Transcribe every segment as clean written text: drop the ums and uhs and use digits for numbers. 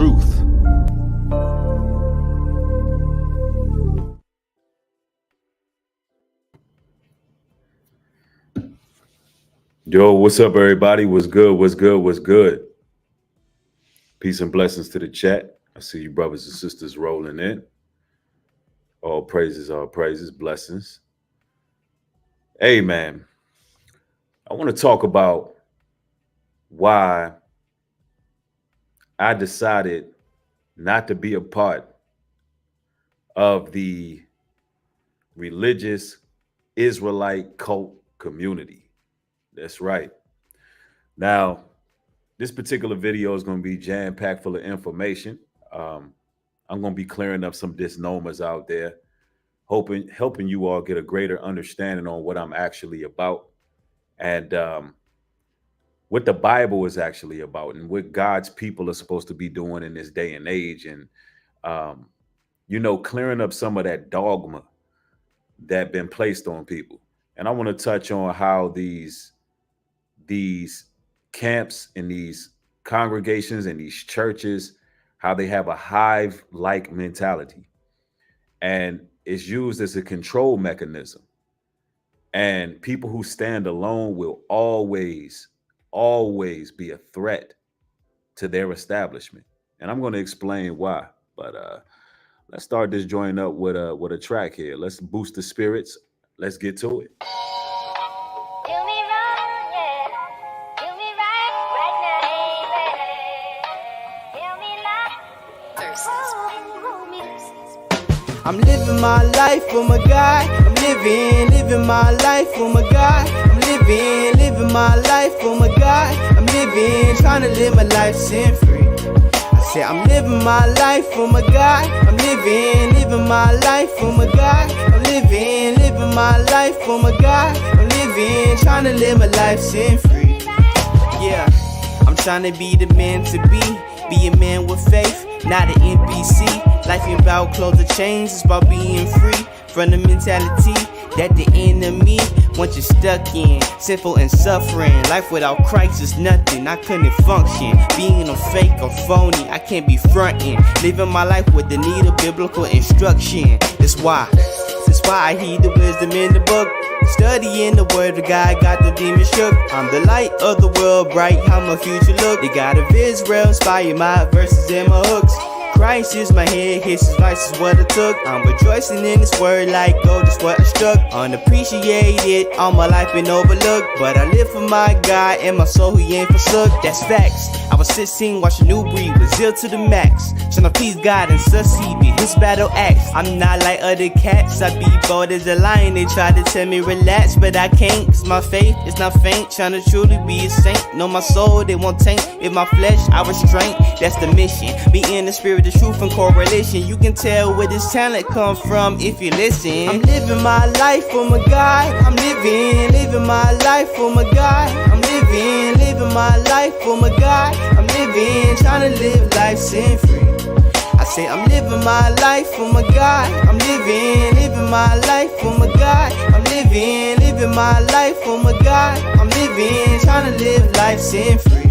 truth. Yo, what's up, everybody? What's good? What's good? What's good? Peace and blessings to the chat. I see you brothers and sisters rolling in. All praises, blessings. Hey, man, I want to talk about why I decided not to be a part of the religious Israelite cult community. That's right. Now, this particular video is going to be jam-packed full of information. I'm going to be clearing up some misnomers out there, helping you all get a greater understanding on what I'm actually about and what the Bible is actually about and what God's people are supposed to be doing in this day and age. And, clearing up some of that dogma that been placed on people. And I want to touch on how these camps and these congregations and these churches, how they have a hive-like mentality and it's used as a control mechanism. And people who stand alone will always be a threat to their establishment. And I'm going to explain why. But let's start this joint up with a track here. Let's boost the spirits. Let's get to it. I'm living my life for my God. I'm living my life for my God. I'm living my life for my God. I'm trying to live my life sin free. I said I'm living my life for my God. I'm living my life for my God. I'm living my life for my God. I'm trying to live my life sin free. Yeah, I'm trying to be the man to be a man with faith, not an NPC. Life ain't about clothes or chains, it's about being free from the mentality that the enemy wants you stuck in, sinful and suffering. Life without Christ is nothing, I couldn't function. Being a fake or phony, I can't be fronting. Living my life with the need of biblical instruction. That's why I heed the wisdom in the book. Studying the word of God, got the demons shook. I'm the light of the world, bright how my future look. The God of Israel inspire my verses and my hooks. Christ is my head, his advice is what I took. I'm rejoicing in this word like gold is what I struck. Unappreciated, all my life been overlooked. But I live for my God and my soul he ain't forsook. That's facts. I was 16, watching New Breed, was zeal to the max. Trying to please God and succeed with his battle axe. I'm not like other cats, I be bold as a lion. They try to tell me relax, but I can't. Cause my faith is not faint, trying to truly be a saint. Know my soul, they won't taint. With my flesh, I restrain. That's the mission, be in the spirit, the truth and correlation. You can tell where this talent come from if you listen. I'm living my life for my God. I'm living my life for my God. I'm living my life for my God. I'm trying to live life sin free. I say I'm living my life for my God. I'm living my life for my God. I'm living my life for my God. I'm trying to live life sin free.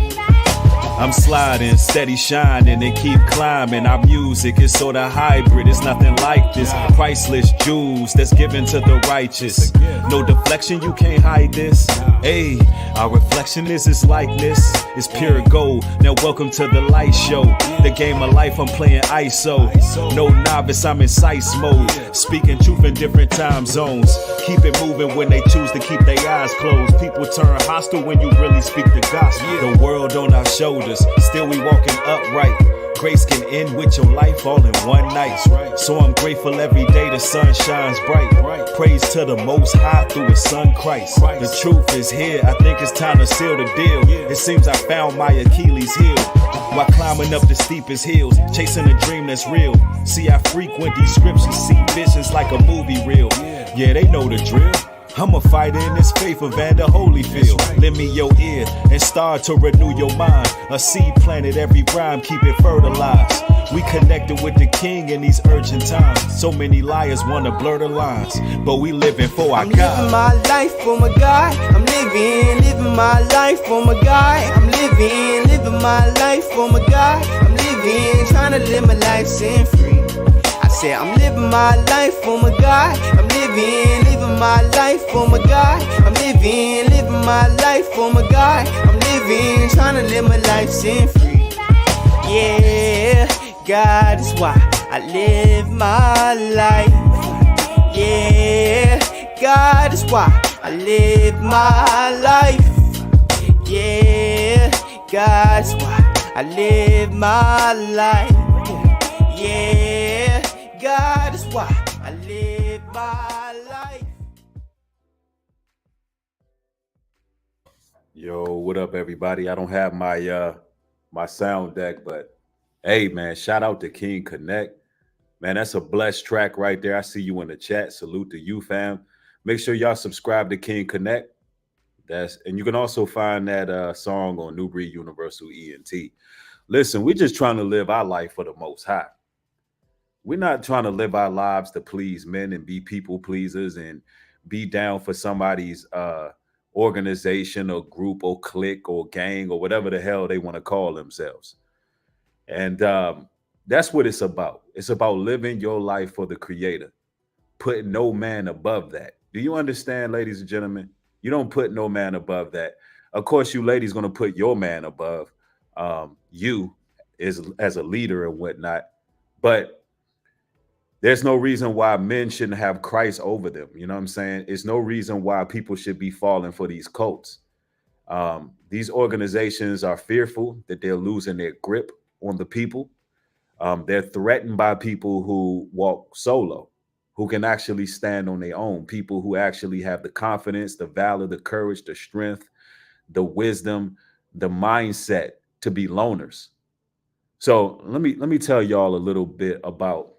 I'm sliding, steady shining and keep climbing. Our music is sorta hybrid, it's nothing like this. Priceless jewels that's given to the righteous. No deflection, you can't hide this. Ayy, our reflection is its likeness. It's pure gold, now welcome to the light show. The game of life, I'm playing ISO. No novice, I'm in sights mode. Speaking truth in different time zones. Keep it moving when they choose to keep their eyes closed. People turn hostile when you really speak the gospel. The world on our shoulders, still we walking upright. Grace can end with your life all in one night. So I'm grateful every day the sun shines bright. Praise to the Most High through His Son Christ. The truth is here, I think it's time to seal the deal. It seems I found my Achilles heel while climbing up the steepest hills, chasing a dream that's real. See, I frequent these scriptures, see visions like a movie reel. Yeah, they know the drill. I'm a fighter in this faith of Vander Holyfield. Lend me your ear and start to renew your mind. A seed planted, every rhyme, keep it fertilized. We connected with the King in these urgent times. So many liars wanna blur the lines, but we living for our God. I'm living my life for my God. I'm living my life for my God. I'm living my life for my God. I'm living living, trying to live my life sin free. I said I'm living my life for my God. I'm living my life for my God. I'm living my life for my God. I'm living, trying to live my life sin free. Yeah, God is why I live my life. Yeah, God is why I live my life. Yeah, God is why I live my life. Yeah, God is why I live my life. Yo, what up, everybody? I don't have my sound deck, but hey, man, shout out to King Connect. Man, that's a blessed track right there. I see you in the chat. Salute to you, fam. Make sure y'all subscribe to King Connect. And you can also find that song on New Breed Universal ENT. Listen, we're just trying to live our life for the Most High. We're not trying to live our lives to please men and be people pleasers and be down for somebody's organization or group or clique or gang or whatever the hell they want to call themselves. And that's what it's about. It's about living your life for the Creator, putting no man above that. Do you understand, ladies and gentlemen? You don't put no man above that. Of course, you ladies going to put your man above you as a leader and whatnot. But there's no reason why men shouldn't have Christ over them. You know what I'm saying? It's no reason why people should be falling for these cults. These organizations are fearful that they're losing their grip on the people. They're threatened by people who walk solo, who can actually stand on their own, people who actually have the confidence, the valor, the courage, the strength, the wisdom, the mindset to be loners. So let me tell y'all a little bit about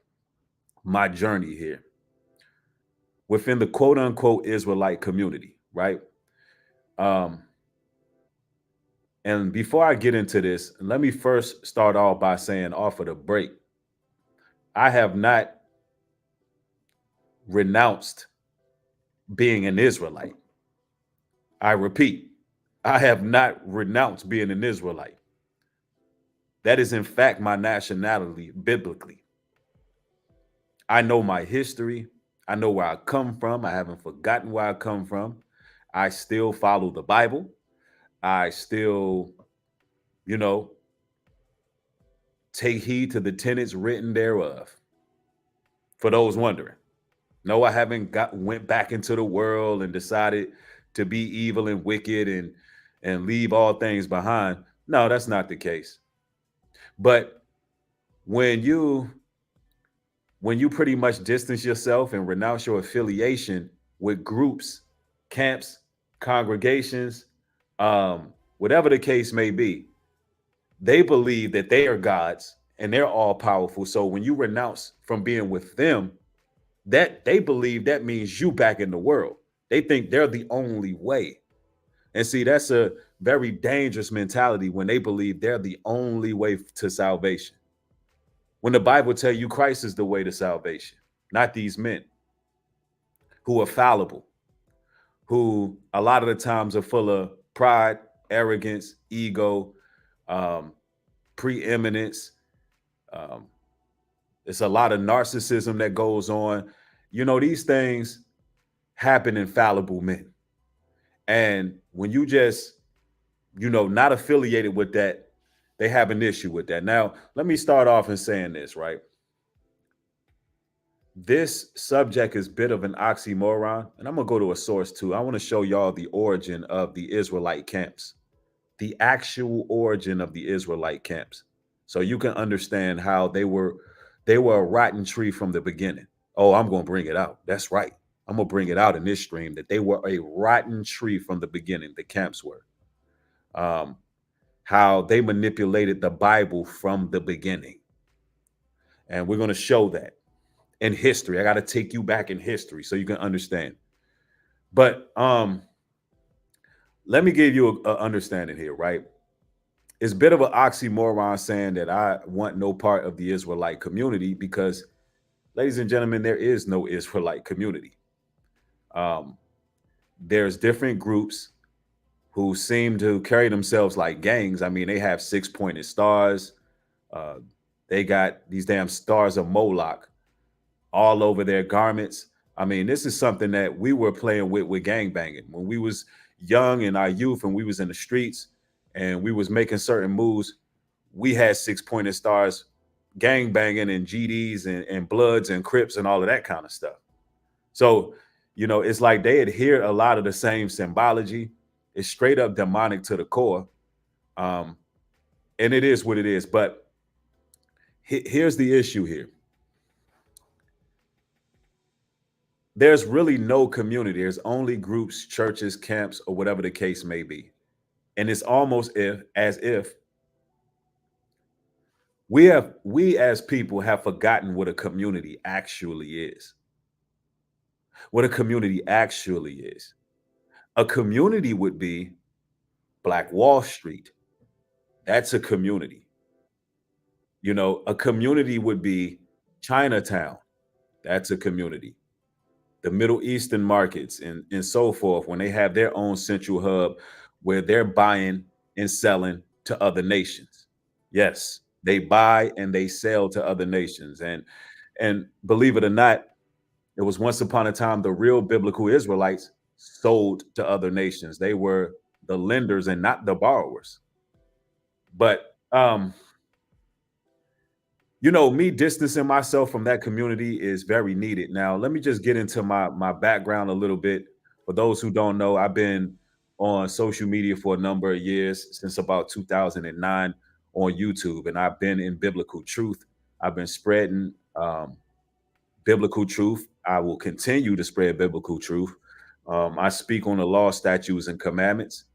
my journey here within the quote unquote Israelite community, right? And before I get into this, let me first start off by saying, off of the break, I have not renounced being an Israelite. I repeat, I have not renounced being an Israelite. That is, in fact, my nationality biblically. I know my history. I know where I come from. I haven't forgotten where I come from. I still follow the Bible. I still, take heed to the tenets written thereof. For those wondering. No, I haven't went back into the world and decided to be evil and wicked and leave all things behind. No, that's not the case. But when you pretty much distance yourself and renounce your affiliation with groups, camps, congregations, whatever the case may be, they believe that they are gods and they're all powerful. So when you renounce from being with them, that they believe that means you back in the world. They think they're the only way. And see, that's a very dangerous mentality when they believe they're the only way to salvation. When the Bible tells you Christ is the way to salvation, not these men who are fallible, who a lot of the times are full of pride, arrogance, ego, preeminence. It's a lot of narcissism that goes on. These things happen in fallible men. And when you just, not affiliated with that, they have an issue with that. Now, let me start off in saying this, right? This subject is a bit of an oxymoron, and I'm going to go to a source too. I want to show y'all the origin of the Israelite camps, the actual origin of the Israelite camps. So you can understand how they were a rotten tree from the beginning. Oh, I'm going to bring it out. That's right. I'm going to bring it out in this stream that they were a rotten tree from the beginning. The camps were. How they manipulated the Bible from the beginning. And we're going to show that in history. I got to take you back in history so you can understand. But let me give you an understanding here, right? It's a bit of an oxymoron saying that I want no part of the Israelite community because, ladies and gentlemen, there is no Israelite community. There's different groups who seem to carry themselves like gangs. I mean, they have 6-pointed stars. Uh, they got these damn stars of Moloch all over their garments. I mean, this is something that we were playing with gangbanging when we was young in our youth and we was in the streets and we was making certain moves. We had 6 pointed stars, gangbanging and GDs and Bloods and Crips and all of that kind of stuff. So, it's like they adhere a lot of the same symbology. It's straight up demonic to the core. Um, and it is what it is. But here's the issue here. There's really no community. There's only groups, churches, camps, or whatever the case may be. And it's almost as if we as people have forgotten what a community actually is. What a community actually is. A community would be Black Wall Street. That's a community. A community would be Chinatown. That's a community. The Middle Eastern markets and so forth, when they have their own central hub where they're buying and selling to other nations. Yes, they buy and they sell to other nations. And believe it or not, it was once upon a time the real biblical Israelites sold to other nations. They were the lenders and not the borrowers. But me distancing myself from that community is very needed. Now, let me just get into my background a little bit. For those who don't know, I've been on social media for a number of years, since about 2009 on YouTube, and I've been in biblical truth. I've been spreading biblical truth. I will continue to spread biblical truth. I speak on the law, statutes, and commandments.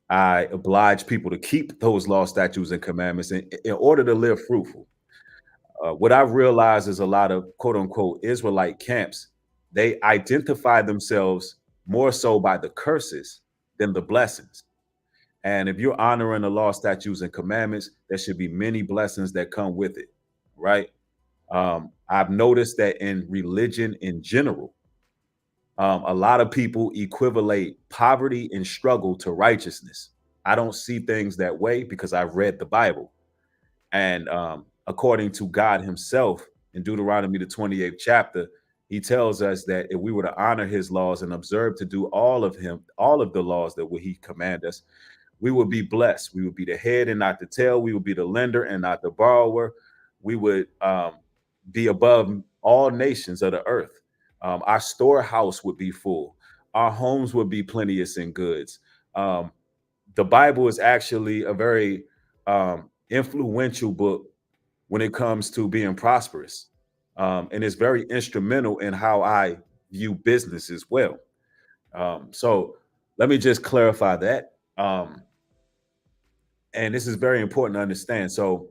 I oblige people to keep those law, statutes, and commandments in order to live fruitful. What I've realized is a lot of quote unquote Israelite camps, they identify themselves more so by the curses than the blessings. And if you're honoring the law, statutes, and commandments, there should be many blessings that come with it, right? I've noticed that in religion in general, a lot of people equivalate poverty and struggle to righteousness. I don't see things that way because I've read the Bible. And according to God himself in Deuteronomy, the 28th chapter, he tells us that if we were to honor his laws and observe to do all of the laws that he command us, we would be blessed. We would be the head and not the tail. We would be the lender and not the borrower. We would be above all nations of the earth. Our storehouse would be full. Our homes would be plenteous in goods. The Bible is actually a very influential book when it comes to being prosperous. And it's very instrumental in how I view business as well. So let me just clarify that. And this is very important to understand. So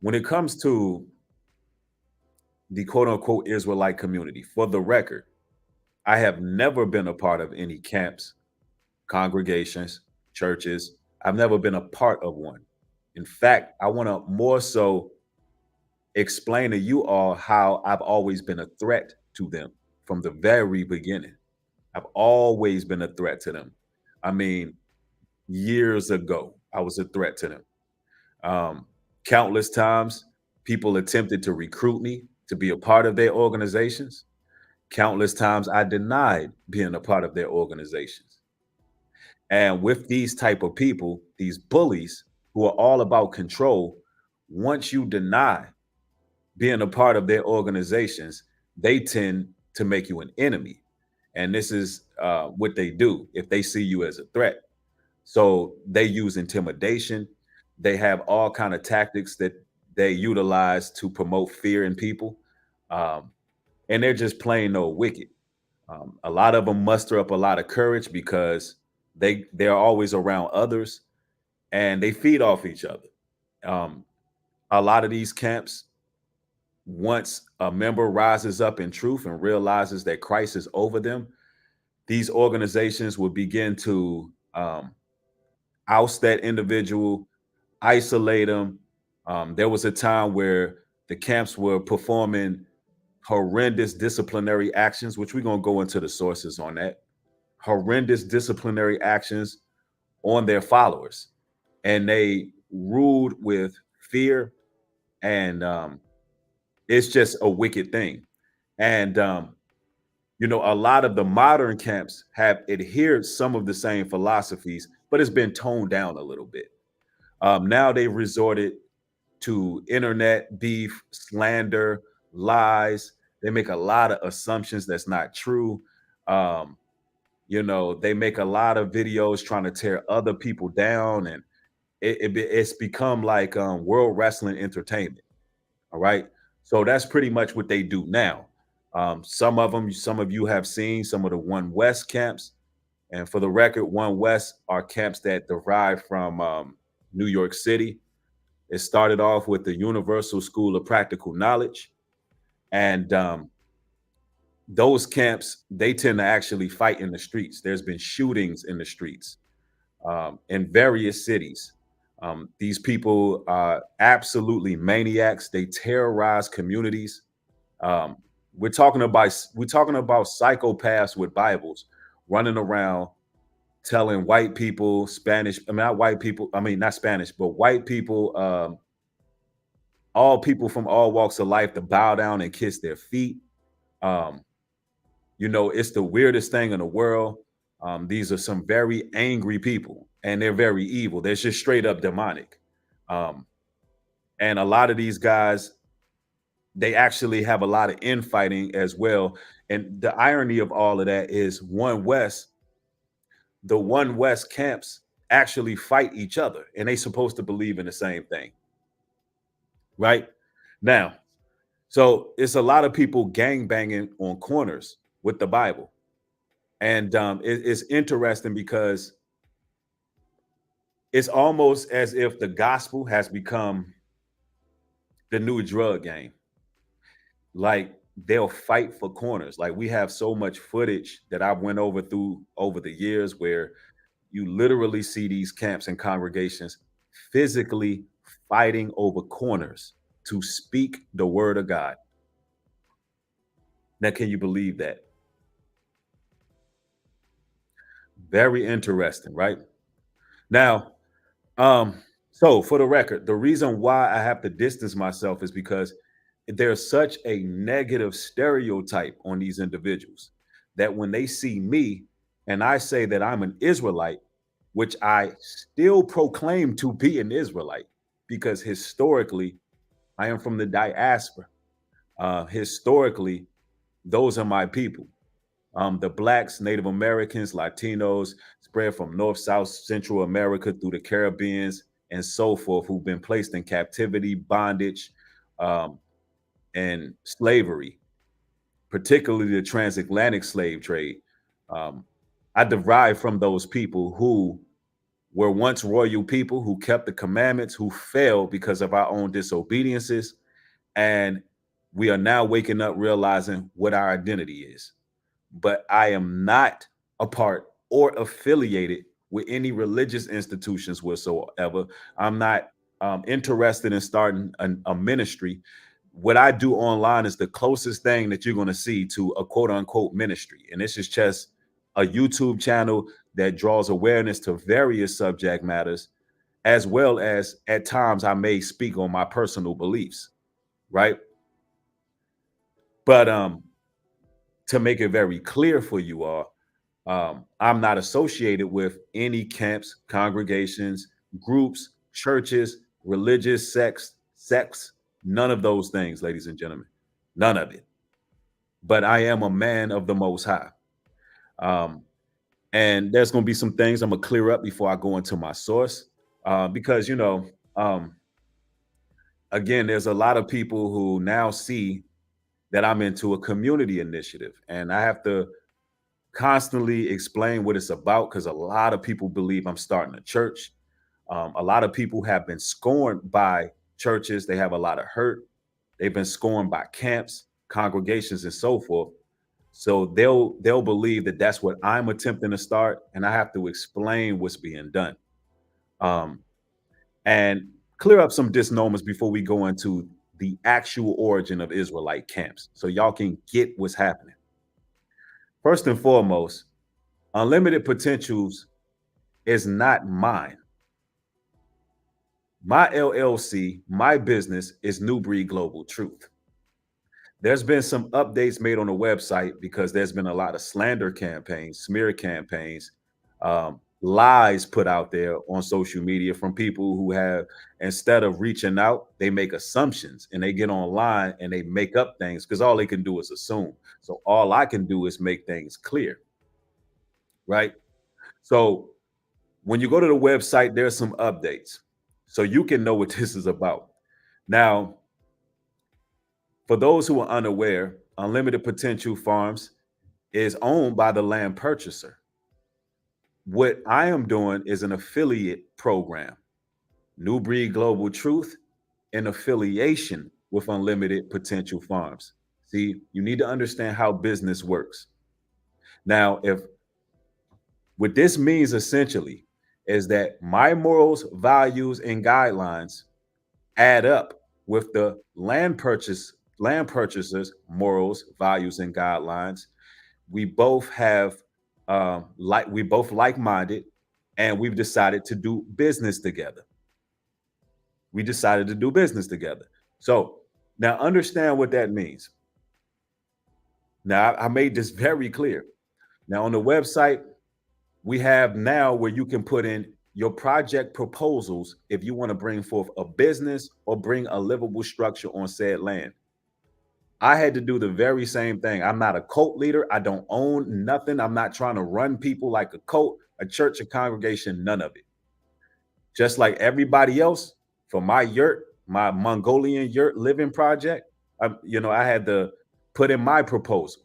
when it comes to the quote unquote Israelite community, for the record, I have never been a part of any camps, congregations, churches. I've never been a part of one. In fact, I want to more so explain to you all how I've always been a threat to them from the very beginning. I've always been a threat to them. I mean, years ago, I was a threat to them. Countless times, people attempted to recruit me to be a part of their organizations. Countless times, I denied being a part of their organizations. And with these type of people, these bullies who are all about control, once you deny being a part of their organizations, they tend to make you an enemy. And this is what they do if they see you as a threat. So they use intimidation. They have all kind of tactics that they utilize to promote fear in people. And they're just plain old wicked. A lot of them muster up a lot of courage because they're always around others and they feed off each other. A lot of these camps, once a member rises up in truth and realizes that Christ is over them, these organizations will begin to oust that individual, isolate them. There was a time where the camps were performing horrendous disciplinary actions, which we're going to go into the sources on that. Horrendous disciplinary actions on their followers. and they ruled with fear, and it's just a wicked thing. And a lot of the modern camps have adhered some of the same philosophies, but it's been toned down a little bit. Now they've resorted to internet beef, slander, lies. They make a lot of assumptions that's not true. Um, they make a lot of videos trying to tear other people down, and it's become like world wrestling entertainment. All right, so that's pretty much what they do now. Some of you have seen some of the One West camps, and for the record, One West are camps that derive from New York City. It started off with the Universal School of Practical Knowledge, and those camps, they tend to actually fight in the streets. There's been shootings in the streets in various cities. These people are absolutely maniacs. They terrorize communities. Um, we're talking about psychopaths with Bibles running around telling white people Spanish. I mean, not white people. I mean, not Spanish, but white people. All people from all walks of life to bow down and kiss their feet. Um, it's the weirdest thing in the world. These are some very angry people, and they're very evil. They're just straight up demonic. Um, and a lot of these guys, they actually have a lot of infighting as well. And the irony of all of that is the One West camps actually fight each other, and they supposed to believe in the same thing, right? Now, so it's a lot of people gang banging on corners with the Bible. And it's interesting because it's almost as if the gospel has become the new drug game. Like they'll fight for corners. Like we have so much footage that I've went over the years where you literally see these camps and congregations physically fighting over corners to speak the word of God. Now, can you believe that? Very interesting, right? Now, so for the record, the reason why I have to distance myself is because there's such a negative stereotype on these individuals that when they see me and I say that I'm an Israelite, which I still proclaim to be an Israelite, because historically I am from the diaspora. Historically, those are my people. The blacks, Native Americans, Latinos, spread from North, South, Central America through the Caribbeans and so forth, who've been placed in captivity, bondage, um, and slavery, particularly the transatlantic slave trade. Um, I derive from those people who were once royal people who kept the commandments, who failed because of our own disobediences. And we are now waking up realizing what our identity is. But I am not a part or affiliated with any religious institutions whatsoever. I'm not interested in starting a ministry. What I do online is the closest thing that you're going to see to a quote unquote ministry. And this is just a YouTube channel that draws awareness to various subject matters, as well as at times I may speak on my personal beliefs, right? But to make it very clear for you all, I'm not associated with any camps, congregations, groups, churches, religious sects, none of those things, ladies and gentlemen, none of it. But I am a man of the Most High. Um, and there's going to be some things I'm going to clear up before I go into my source, because, um, again, there's a lot of people who now see that I'm into a community initiative, and I have to constantly explain what it's about because a lot of people believe I'm starting a church. A lot of people have been scorned by churches. They have a lot of hurt. They've been scorned by camps, congregations, and so forth. So they'll believe that that's what I'm attempting to start, and I have to explain what's being done, um, and clear up some disnomers before we go into the actual origin of Israelite camps, so y'all can get what's happening. First and foremost, unlimited potentials is not mine. My LLC, my business is New Breed Global Truth. There's been some updates made on the website because there's been a lot of slander campaigns, smear campaigns, lies put out there on social media from people who have, instead of reaching out, they make assumptions and they get online and they make up things because all they can do is assume. So all I can do is make things clear, right? So when you go to the website, there's some updates so you can know what this is about. Now, for those who are unaware, Unlimited Potential Farms is owned by the land purchaser. What I am doing is an affiliate program, New Breed Global Truth, in affiliation with Unlimited Potential Farms. See, you need to understand how business works. Now, if what this means essentially is that my morals, values, and guidelines add up with the land purchasers morals, values, and guidelines. We both have we both like-minded, and we've decided to do business together. We decided to do business together. So now understand what that means. Now I made this very clear. Now on the website, we have now where you can put in your project proposals if you want to bring forth a business or bring a livable structure on said land. I had to do the very same thing. I'm not a cult leader. I don't own nothing. I'm not trying to run people like a cult, a church, a congregation, none of it. Just like everybody else, for my yurt, my Mongolian yurt living project, I had to put in my proposal.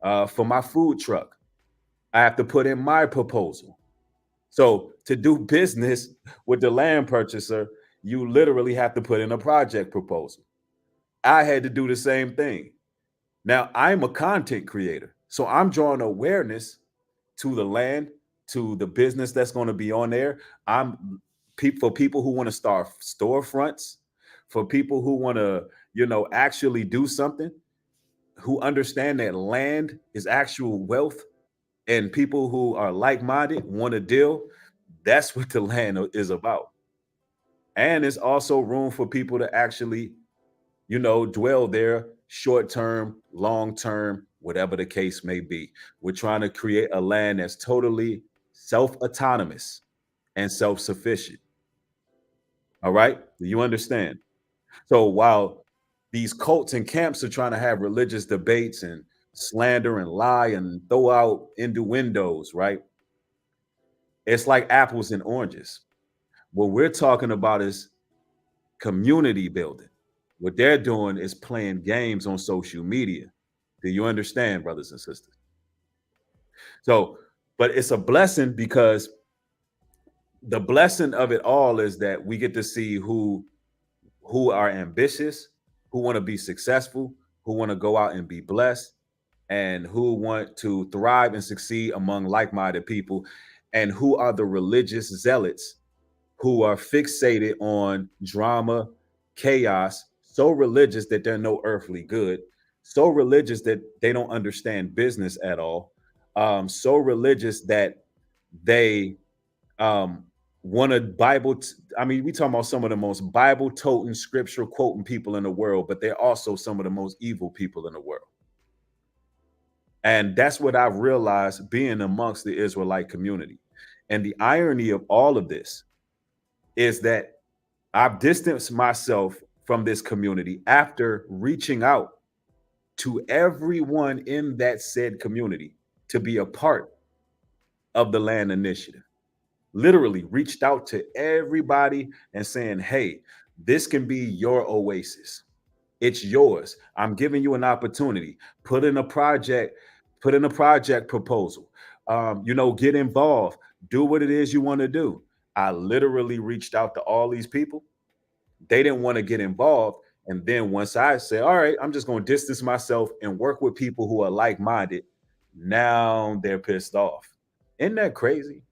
For my food truck, I have to put in my proposal. So to do business with the land purchaser, you literally have to put in a project proposal. I had to do the same thing. Now I'm a content creator, so I'm drawing awareness to the land, to the business that's going to be on there. I'm for people who want to start storefronts, for people who want to, actually do something, who understand that land is actual wealth, and people who are like-minded want to deal. That's what the land is about. And it's also room for people to actually, dwell there short term, long term, whatever the case may be. We're trying to create a land that's totally self-autonomous and self-sufficient. All right? Do you understand? So while these cults and camps are trying to have religious debates and slander and lie and throw out innuendos, right? It's like apples and oranges. What we're talking about is community building. What they're doing is playing games on social media. Do you understand, brothers and sisters? So, but it's a blessing because the blessing of it all is that we get to see who are ambitious, who want to be successful, who want to go out and be blessed, and who want to thrive and succeed among like-minded people, and who are the religious zealots who are fixated on drama, chaos, so religious that they're no earthly good, so religious that they don't understand business at all, so religious that they want a Bible. We talking about some of the most Bible toting, scripture quoting people in the world, but they're also some of the most evil people in the world. And that's what I've realized being amongst the Israelite community. And the irony of all of this is that I've distanced myself from this community after reaching out to everyone in that said community to be a part of the land initiative. Literally reached out to everybody and saying, hey, this can be your oasis. It's yours. I'm giving you an opportunity. Put in a project proposal. Get involved. Do what it is you want to do. I literally reached out to all these people. They didn't want to get involved. And then once I say, all right, I'm just going to distance myself and work with people who are like-minded, now they're pissed off. Isn't that crazy?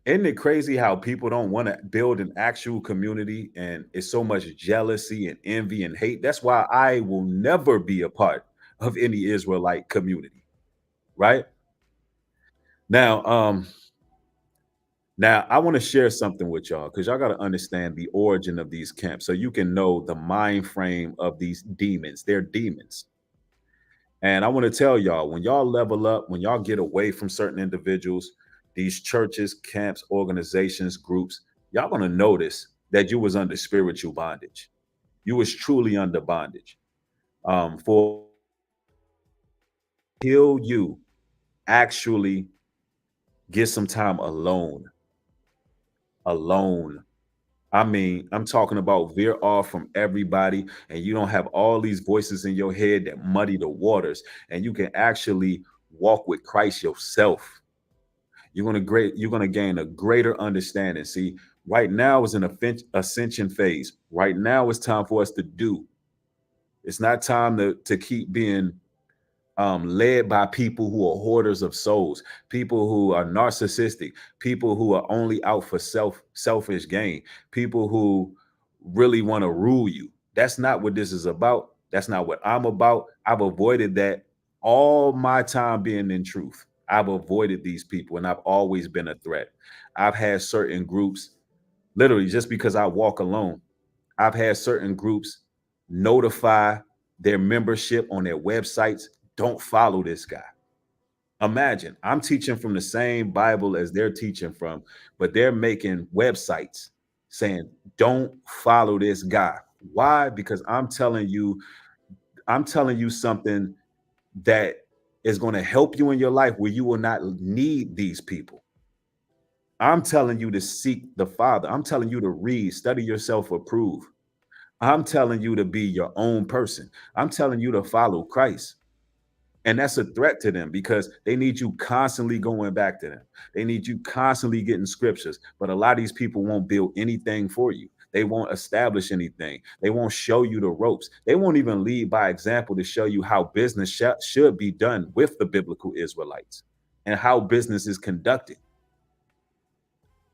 Isn't it crazy how people don't want to build an actual community and it's so much jealousy and envy and hate? That's why I will never be a part of any Israelite community, right? Now, Now, I want to share something with y'all because y'all got to understand the origin of these camps so you can know the mind frame of these demons. They're demons. And I want to tell y'all, when y'all level up, when y'all get away from certain individuals, these churches, camps, organizations, groups, y'all going to notice that you was under spiritual bondage. You was truly under bondage. For heal you, actually get some time alone. Alone. I mean, I'm talking about veer off from everybody, and you don't have all these voices in your head that muddy the waters, and you can actually walk with Christ yourself. You're gonna gain a greater understanding. See, right now is an ascension phase. Right now it's time for us to do. It's not time to keep being led by people who are hoarders of souls, people who are narcissistic, people who are only out for selfish gain, people who really want to rule you. That's not what this is about. That's not what I'm about. I've avoided that all my time being in truth. I've avoided these people and I've always been a threat. I've had certain groups, literally just because I walk alone, I've had certain groups notify their membership on their websites, don't follow this guy. Imagine I'm teaching from the same Bible as they're teaching from, but they're making websites saying, don't follow this guy. Why? Because I'm telling you something that is going to help you in your life where you will not need these people. I'm telling you to seek the Father. I'm telling you to read, study yourself, approve. I'm telling you to be your own person. I'm telling you to follow Christ. And that's a threat to them because they need you constantly going back to them. They need you constantly getting scriptures. But a lot of these people won't build anything for you. They won't establish anything. They won't show you the ropes. They won't even lead by example to show you how business should be done with the biblical Israelites and how business is conducted.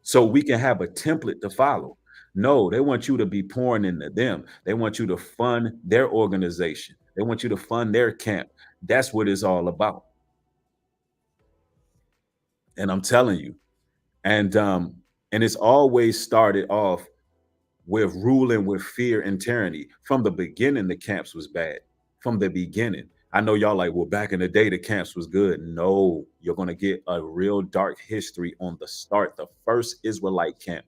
So we can have a template to follow. No, they want you to be pouring into them. They want you to fund their organization. They want you to fund their camp. That's what it's all about. And I'm telling you, and it's always started off with ruling with fear and tyranny. From the beginning, the camps was bad. From the beginning. I know y'all like, well, back in the day, the camps was good. No, you're gonna get a real dark history on the start, the first Israelite camp.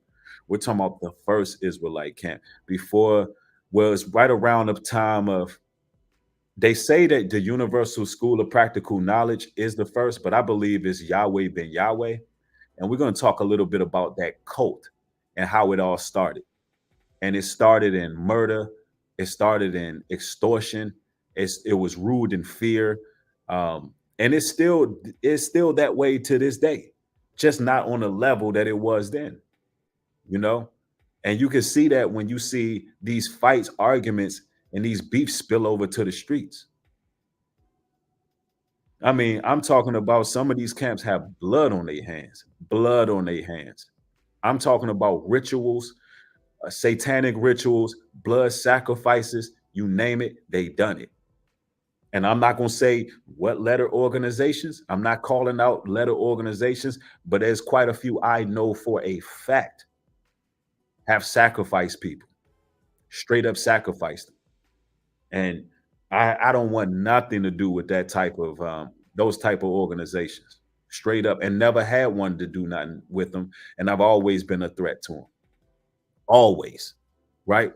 We're talking about the first Israelite camp before, well, it's right around the time of, they say that the Universal School of Practical Knowledge is the first, but I believe it's Yahweh ben Yahweh. And we're going to talk a little bit about that cult and how it all started. And it started in murder, it started in extortion, it was ruled in fear. And it's still that way to this day, just not on the level that it was then, you know? And you can see that when you see these fights, arguments, and these beefs spill over to the streets. I mean, I'm talking about some of these camps have blood on their hands, blood on their hands. I'm talking about rituals, satanic rituals, blood sacrifices, you name it, they done it. And I'm not going to say what letter organizations. I'm not calling out letter organizations, but there's quite a few I know for a fact have sacrificed people, straight up sacrificed them. And I don't want nothing to do with that type of those type of organizations, straight up, and never had one to do nothing with them. And I've always been a threat to them, always. Right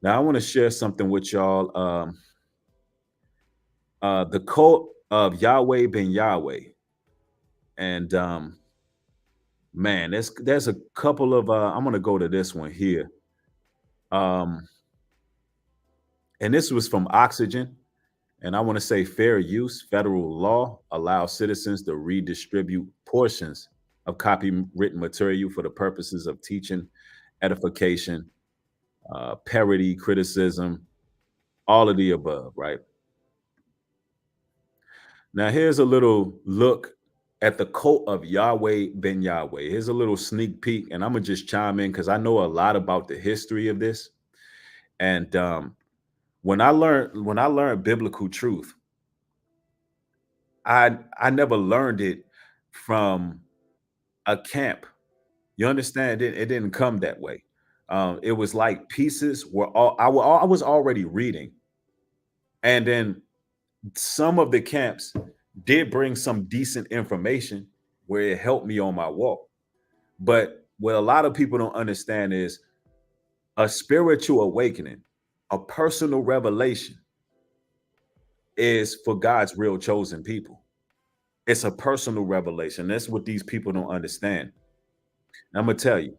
now, I want to share something with y'all. The cult of Yahweh ben Yahweh, and man, there's a couple of. I'm gonna go to this one here. Um, and this was from Oxygen. And I want to say fair use federal law allows citizens to redistribute portions of copywritten material for the purposes of teaching, edification, parody, criticism, all of the above, right? Now, here's a little look at the cult of Yahweh ben Yahweh. Here's a little sneak peek, and I'm going to just chime in because I know a lot about the history of this. And when I learned biblical truth, I never learned it from a camp. You understand? It didn't come that way. It was like pieces were all I was already reading, and then some of the camps did bring some decent information where it helped me on my walk. But what a lot of people don't understand is a spiritual awakening, a personal revelation is for God's real chosen people. It's a personal revelation. That's what these people don't understand. And I'm going to tell you,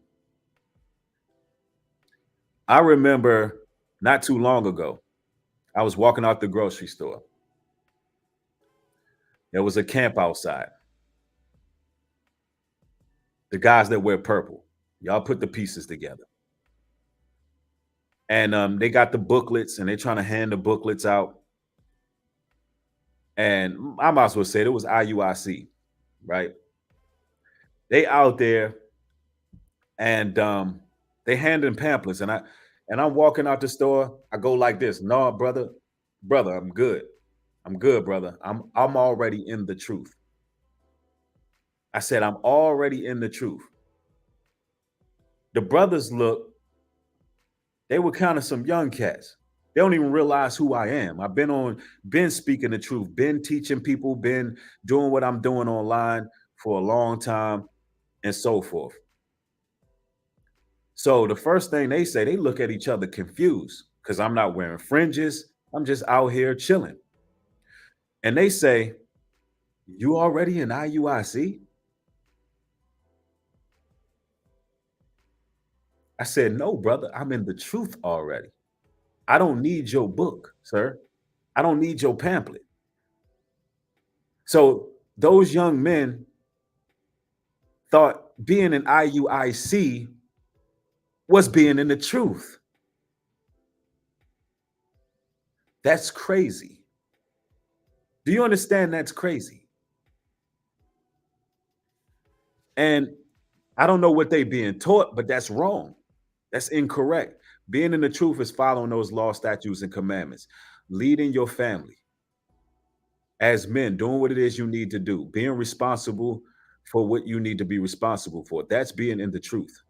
I remember not too long ago, I was walking out the grocery store. There was a camp outside. The guys that wear purple, y'all put the pieces together. And they got the booklets and they're trying to hand the booklets out. And I might as well say it was IUIC, right? They out there and they handing pamphlets. And I'm walking out the store. I go like this. No, brother, I'm good. I'm good, brother. I'm already in the truth. I said, I'm already in the truth. The brothers look, they were kind of some young cats. They don't even realize who I am. I've been speaking the truth, been teaching people, been doing what I'm doing online for a long time and so forth. So the first thing they say, they look at each other confused because I'm not wearing fringes. I'm just out here chilling. And they say, you already in IUIC? I said, no, brother, I'm in the truth already. I don't need your book, sir. I don't need your pamphlet. So those young men thought being in IUIC was being in the truth. That's crazy. Do you understand that's crazy? And I don't know what they being taught, but that's wrong. That's incorrect. Being in the truth is following those law, statutes, and commandments, leading your family as men, doing what it is you need to do, being responsible for what you need to be responsible for. That's being in the truth.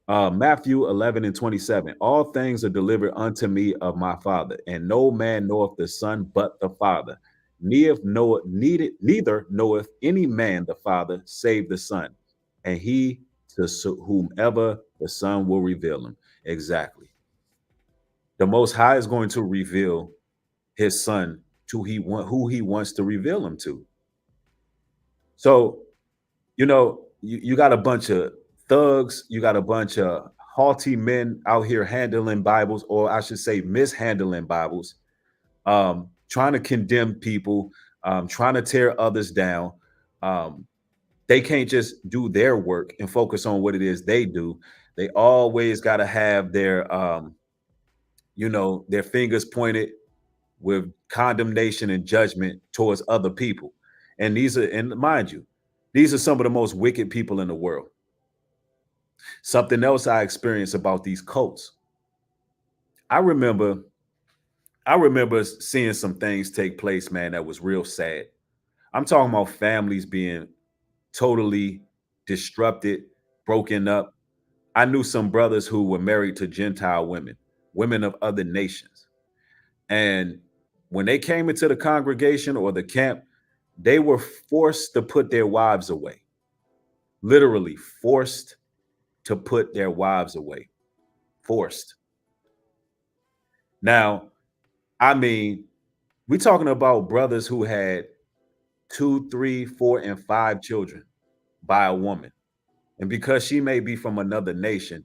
Matthew 11:27. All things are delivered unto me of my Father, and no man knoweth the Son but the Father. Neither knoweth any man the Father save the Son, and he to whomever the Son will reveal him. Exactly. The Most High is going to reveal his Son to who he wants to reveal him to. So, you got a bunch of thugs, you got a bunch of haughty men out here handling Bibles, or I should say mishandling Bibles, trying to condemn people, trying to tear others down. They can't just do their work and focus on what it is they do. They always got to have their fingers pointed with condemnation and judgment towards other people. And mind you, these are some of the most wicked people in the world. Something else I experienced about these cults. I remember seeing some things take place, man, that was real sad. I'm talking about families being totally disrupted, broken up. I knew some brothers who were married to Gentile women, women of other nations. And when they came into the congregation or the camp, they were forced to put their wives away. Literally forced to put their wives away. Forced. Now, I mean, we're talking about brothers who had 2, 3, 4, and 5 children by a woman. And because she may be from another nation,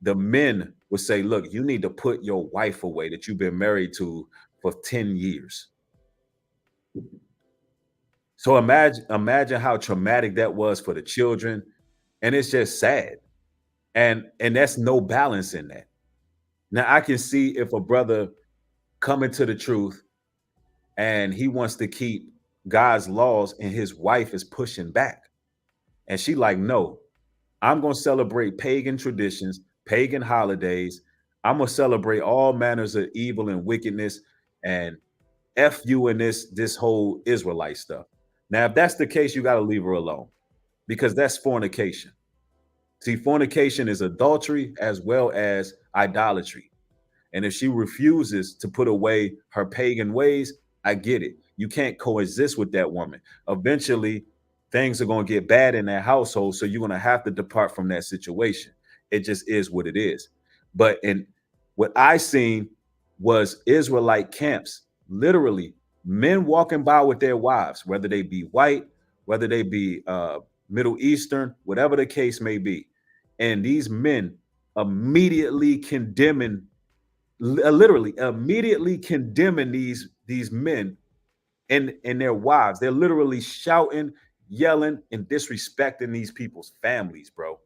the men would say, look, you need to put your wife away that you've been married to for 10 years. So imagine how traumatic that was for the children. And it's just sad. And that's no balance in that. Now I can see if a brother coming to the truth and he wants to keep God's laws and his wife is pushing back. And she like, no, I'm going to celebrate pagan traditions, pagan holidays. I'm going to celebrate all manners of evil and wickedness and F you and this whole Israelite stuff. Now, if that's the case, you got to leave her alone because that's fornication. See, fornication is adultery as well as idolatry. And if she refuses to put away her pagan ways, I get it. You can't coexist with that woman. Eventually, things are going to get bad in that household. So you're going to have to depart from that situation. It just is what it is. But in what I seen was Israelite camps, literally men walking by with their wives, whether they be white, whether they be Middle Eastern, whatever the case may be. And these men immediately condemning, literally immediately condemning these men and their wives. They're literally shouting, yelling, and disrespecting these people's families, bro.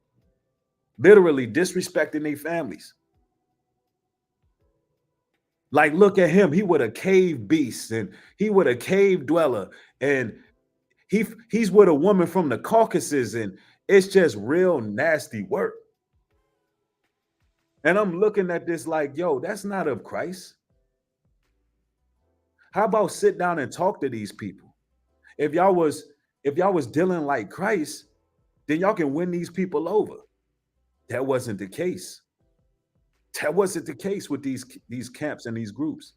Literally disrespecting their families. Like, look at him. He was a cave beast and he was a cave dweller. And he's with a woman from the Caucasus, and it's just real nasty work. And I'm looking at this like, yo, that's not of Christ. How about sit down and talk to these people? If y'all was dealing like Christ, then y'all can win these people over. That wasn't the case. That wasn't the case with these camps and these groups.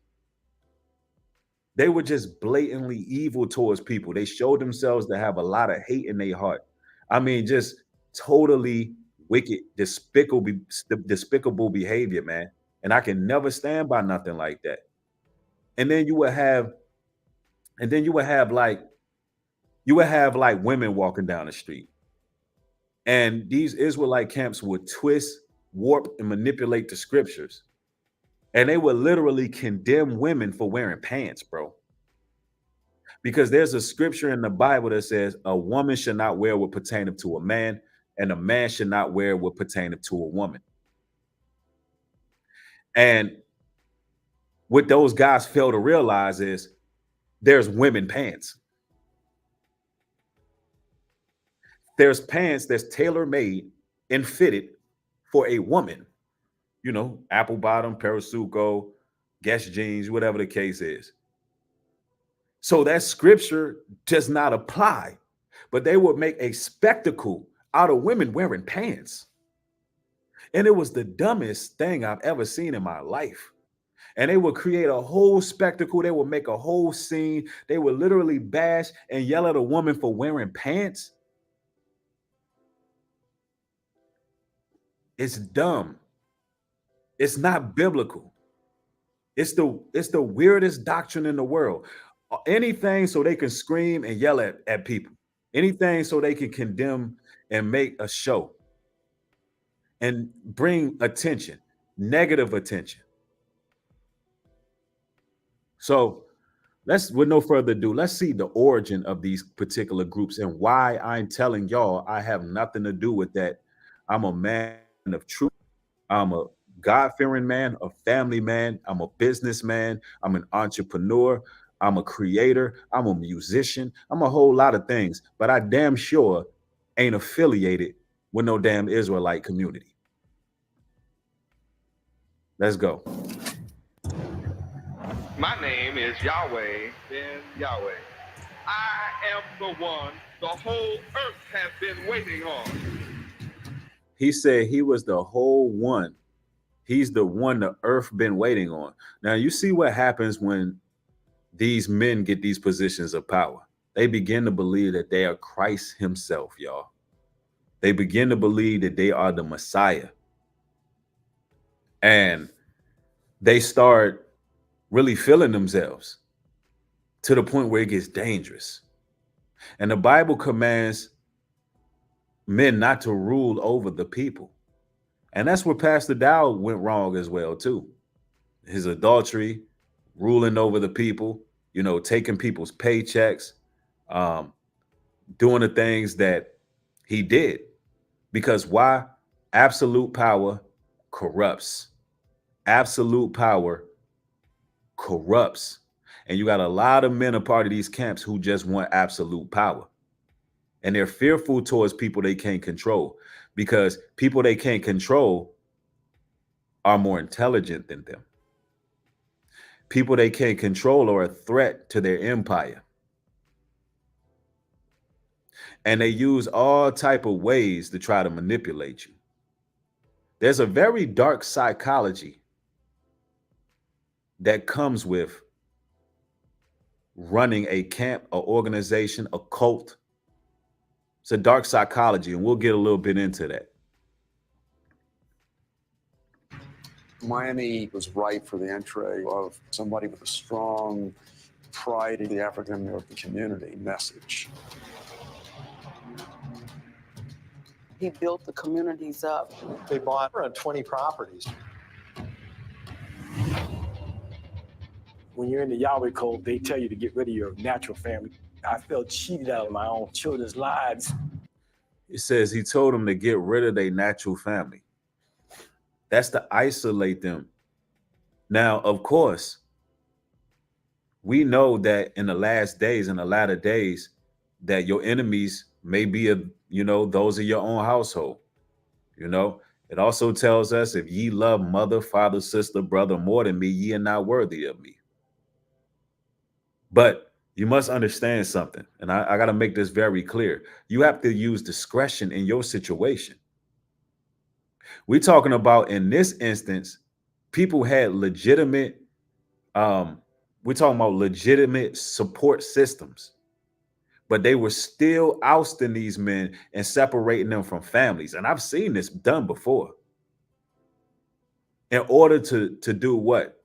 They were just blatantly evil towards people. They showed themselves to have a lot of hate in their heart. I mean, just totally wicked, despicable behavior, man. And I can never stand by nothing like that. And then you would have like women walking down the street. And these Israelite camps would twist, warp, and manipulate the scriptures. And they would literally condemn women for wearing pants, bro. Because there's a scripture in the Bible that says a woman should not wear what pertaineth to a man, and a man should not wear what pertaineth to a woman. And what those guys fail to realize is there's women pants. There's pants that's tailor-made and fitted for a woman. You know, apple bottom, Parasuco, Guess jeans, whatever the case is. So that scripture does not apply, but they would make a spectacle out of women wearing pants. And it was the dumbest thing I've ever seen in my life. And they would create a whole spectacle. They would make a whole scene. They would literally bash and yell at a woman for wearing pants. It's dumb. It's not biblical. It's the weirdest doctrine in the world. Anything so they can scream and yell at people. Anything so they can condemn and make a show and bring attention, negative attention. So let's, with no further ado, let's see the origin of these particular groups and why I'm telling y'all I have nothing to do with that. I'm a man of truth. I'm a God-fearing man, a family man. I'm a businessman. I'm an entrepreneur. I'm a creator. I'm a musician. I'm a whole lot of things, but I damn sure ain't affiliated with no damn Israelite community. Let's go. My name is Yahweh, then Yahweh. I am the one the whole earth has been waiting on. He said he was the whole one. He's the one the earth been waiting on. Now you see what happens when these men get these positions of power. They begin to believe that they are Christ himself, y'all. They begin to believe that they are the Messiah. And they start really feeling themselves to the point where it gets dangerous. And the Bible commands men not to rule over the people. And that's where Pastor Dow went wrong as well, too. His adultery, ruling over the people, you know, taking people's paychecks, doing the things that he did. Because why? Absolute power corrupts. Absolute power corrupts. And you got a lot of men a part of these camps who just want absolute power. And they're fearful towards people they can't control, because people they can't control are more intelligent than them. People they can't control are a threat to their empire. And they use all type of ways to try to manipulate you. There's a very dark psychology that comes with running a camp, an organization, a cult. It's a dark psychology, and we'll get a little bit into that. Miami was ripe for the entry of somebody with a strong pride in the African American community message. He built the communities up. They bought around 20 properties. When you're in the Yahweh code, they tell you to get rid of your natural family. I felt cheated out of my own children's lives. It says he told them to get rid of their natural family. That's to isolate them. Now, of course, we know that in the last days, in the latter days, that your enemies may be, those of your own household. It also tells us, if ye love mother, father, sister, brother more than me, ye are not worthy of me. But you must understand something, and I got to make this very clear. You have to use discretion in your situation. We're talking about, in this instance, people had legitimate, we're talking about legitimate support systems, but they were still ousting these men and separating them from families. And I've seen this done before. In order to do what?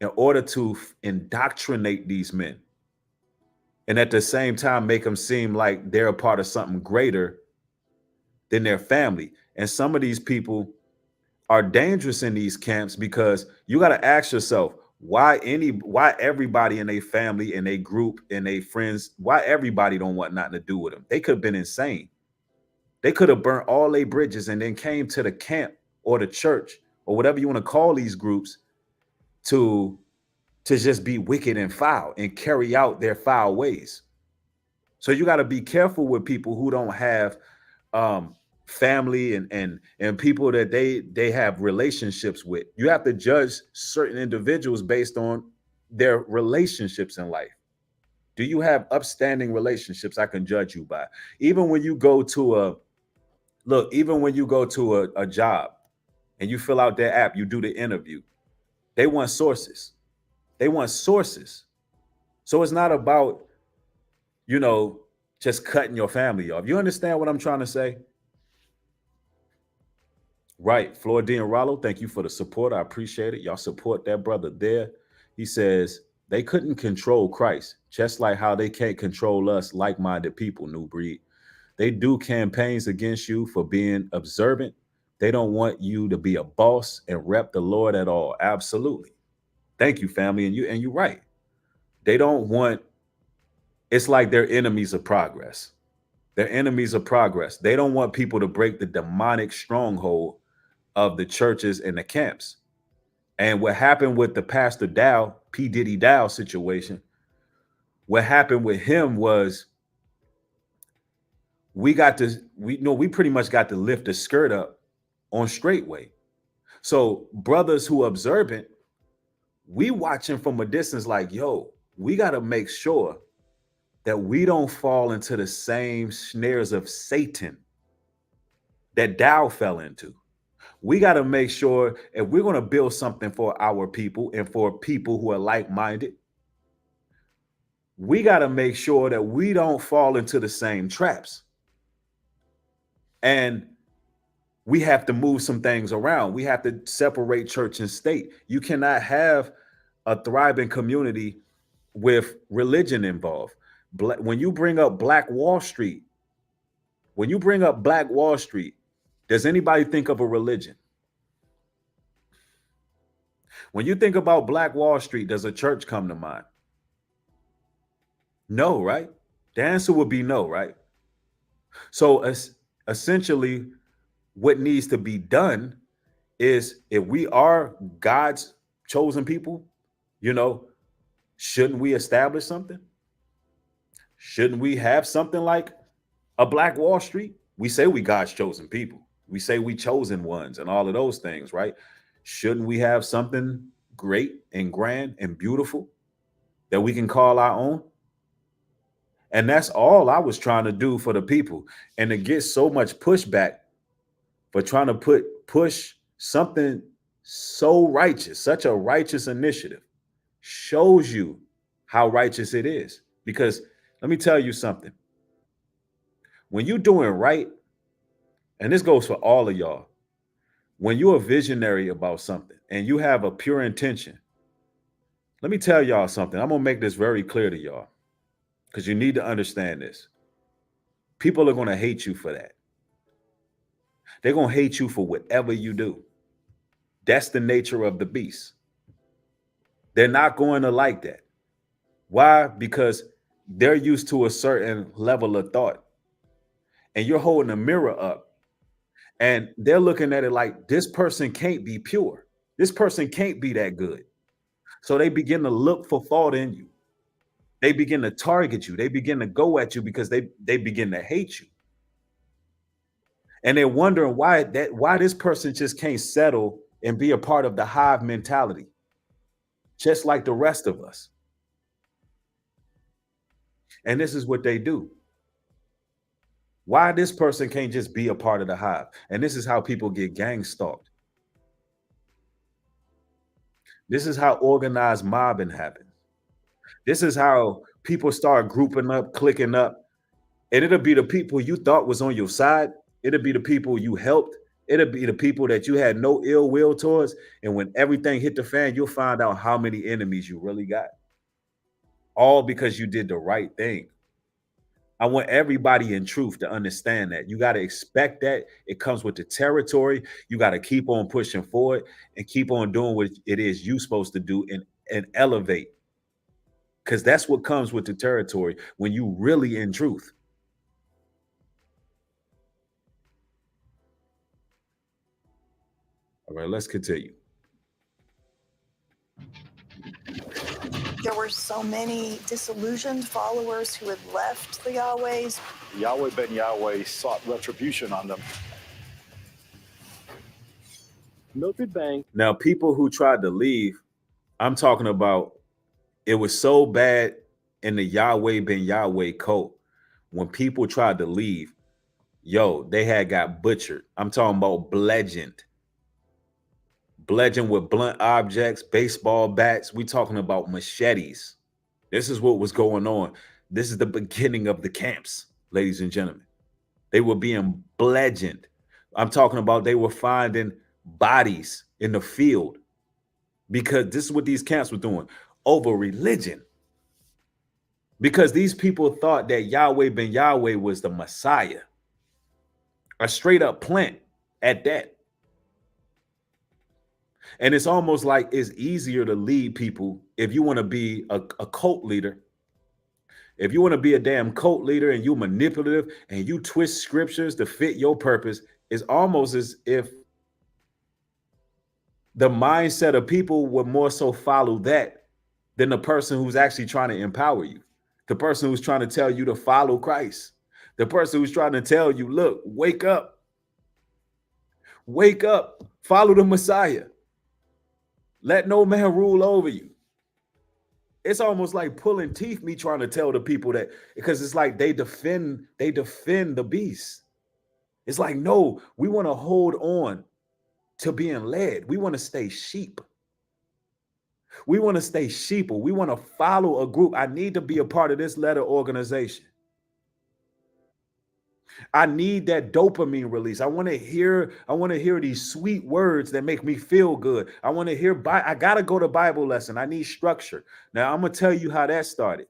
In order to indoctrinate these men. And at the same time, make them seem like they're a part of something greater than their family. And some of these people are dangerous in these camps, because you got to ask yourself, why everybody in their family and their group and their friends, why everybody don't want nothing to do with them? They could have been insane. They could have burnt all their bridges and then came to the camp or the church or whatever you want to call these groups to just be wicked and foul and carry out their foul ways. So you got to be careful with people who don't have family and people that they have relationships with. You have to judge certain individuals based on their relationships in life. Do you have upstanding relationships I can judge you by? Even when you go to a job and you fill out their app, you do the interview, they want sources. They want sources. So it's not about, just cutting your family off. You understand what I'm trying to say? Right. Floridine Rollo, thank you for the support. I appreciate it. Y'all support that brother there. He says they couldn't control Christ, just like how they can't control us like-minded people, New Breed. They do campaigns against you for being observant. They don't want you to be a boss and rep the Lord at all. Absolutely. Thank you, family. And you're right. They don't want, it's like they're enemies of progress. They're enemies of progress. They don't want people to break the demonic stronghold of the churches and the camps. And what happened with the Pastor Dow, P. Diddy Dow situation, what happened with him was we pretty much got to lift the skirt up on straightway. So brothers who are observant, we watching from a distance like, yo, we got to make sure that we don't fall into the same snares of Satan that Dow fell into. We got to make sure, if we're going to build something for our people and for people who are like-minded, we got to make sure that we don't fall into the same traps. And we have to move some things around. We have to separate church and state. You cannot have a thriving community with religion involved. When you bring up Black Wall Street, does anybody think of a religion? When you think about Black Wall Street, does a church come to mind? No, right? The answer would be no, right? So essentially, what needs to be done is, if we are God's chosen people, shouldn't we establish something? Shouldn't we have something like a Black Wall Street? We say we God's chosen people. We say we chosen ones and all of those things, right? Shouldn't we have something great and grand and beautiful that we can call our own? And that's all I was trying to do for the people. And to get so much pushback for trying to push something so righteous, such a righteous initiative, shows you how righteous it is. Because let me tell you something. When you're doing right, and this goes for all of y'all, when you're a visionary about something and you have a pure intention, let me tell y'all something. I'm going to make this very clear to y'all because you need to understand this. People are going to hate you for that. They're going to hate you for whatever you do. That's the nature of the beast. They're not going to like that. Why? Because they're used to a certain level of thought. And you're holding a mirror up and they're looking at it like this person can't be pure. This person can't be that good. So they begin to look for fault in you. They begin to target you. They begin to go at you because they begin to hate you. And they're wondering why this person just can't settle and be a part of the hive mentality, just like the rest of us. And this is what they do. Why this person can't just be a part of the hive? And this is how people get gang stalked. This is how organized mobbing happens. This is how people start grouping up, clicking up. And it'll be the people you thought was on your side. It'll be the people you helped. It'll be the people that you had no ill will towards. And when everything hit the fan, you'll find out how many enemies you really got. All because you did the right thing. I want everybody in truth to understand that. You got to expect that. It comes with the territory. You got to keep on pushing forward and keep on doing what it is you're supposed to do and elevate. Because that's what comes with the territory when you really in truth. All right, let's continue. There were so many disillusioned followers who had left the Yahwehs. Yahweh ben Yahweh sought retribution on them. Mildred Bank. Now, people who tried to leave, I'm talking about, it was so bad in the Yahweh ben Yahweh cult. When people tried to leave, they had got butchered. I'm talking about bludgeoned with blunt objects, baseball bats. We talking about machetes. This is what was going on. This is the beginning of the camps, ladies and gentlemen. They were being bludgeoned. I'm talking about they were finding bodies in the field because this is what these camps were doing over religion. Because these people thought that Yahweh ben Yahweh was the Messiah, a straight up plant at that. And it's almost like it's easier to lead people if you want to be a cult leader. If you want to be a damn cult leader and you manipulative and you twist scriptures to fit your purpose, it's almost as if the mindset of people would more so follow that than the person who's actually trying to empower you. The person who's trying to tell you to follow Christ. The person who's trying to tell you, look, wake up, follow the Messiah. Let no man rule over you. It's almost like pulling teeth, me trying to tell the people that, because it's like they defend the beast. It's like, no, we want to hold on to being led. We want to stay sheep. We want to stay sheeple. We want to follow a group. I need to be a part of this letter organization. I need that dopamine release. I want to hear these sweet words that make me feel good. I want to hear, I got to go to Bible lesson. I need structure. Now I'm going to tell you how that started.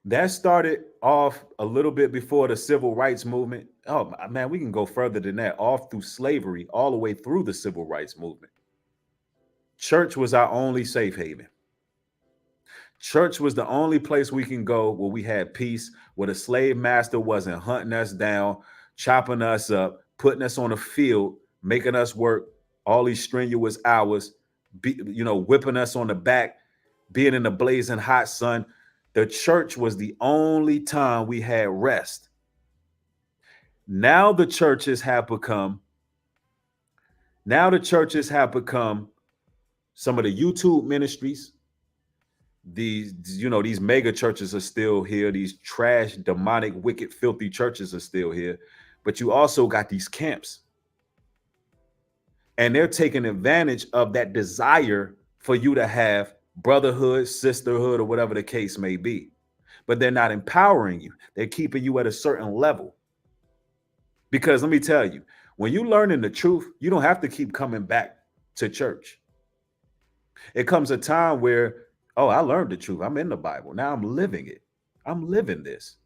That started off a little bit before the civil rights movement. Oh man, we can go further than that, off through slavery, all the way through the civil rights movement. Church was our only safe haven. Church was the only place we can go where we had peace, where the slave master wasn't hunting us down, chopping us up, putting us on a field, making us work all these strenuous hours, whipping us on the back, being in the blazing hot sun. The church was the only time we had rest. Now the churches have become Some of the YouTube ministries, these mega churches are still here. These trash, demonic, wicked, filthy churches are still here. But you also got these camps. And they're taking advantage of that desire for you to have brotherhood, sisterhood, or whatever the case may be. But they're not empowering you. They're keeping you at a certain level. Because let me tell you, when you learning the truth, you don't have to keep coming back to church. It comes a time where, oh, I learned the truth. I'm in the Bible. Now I'm living it. I'm living this.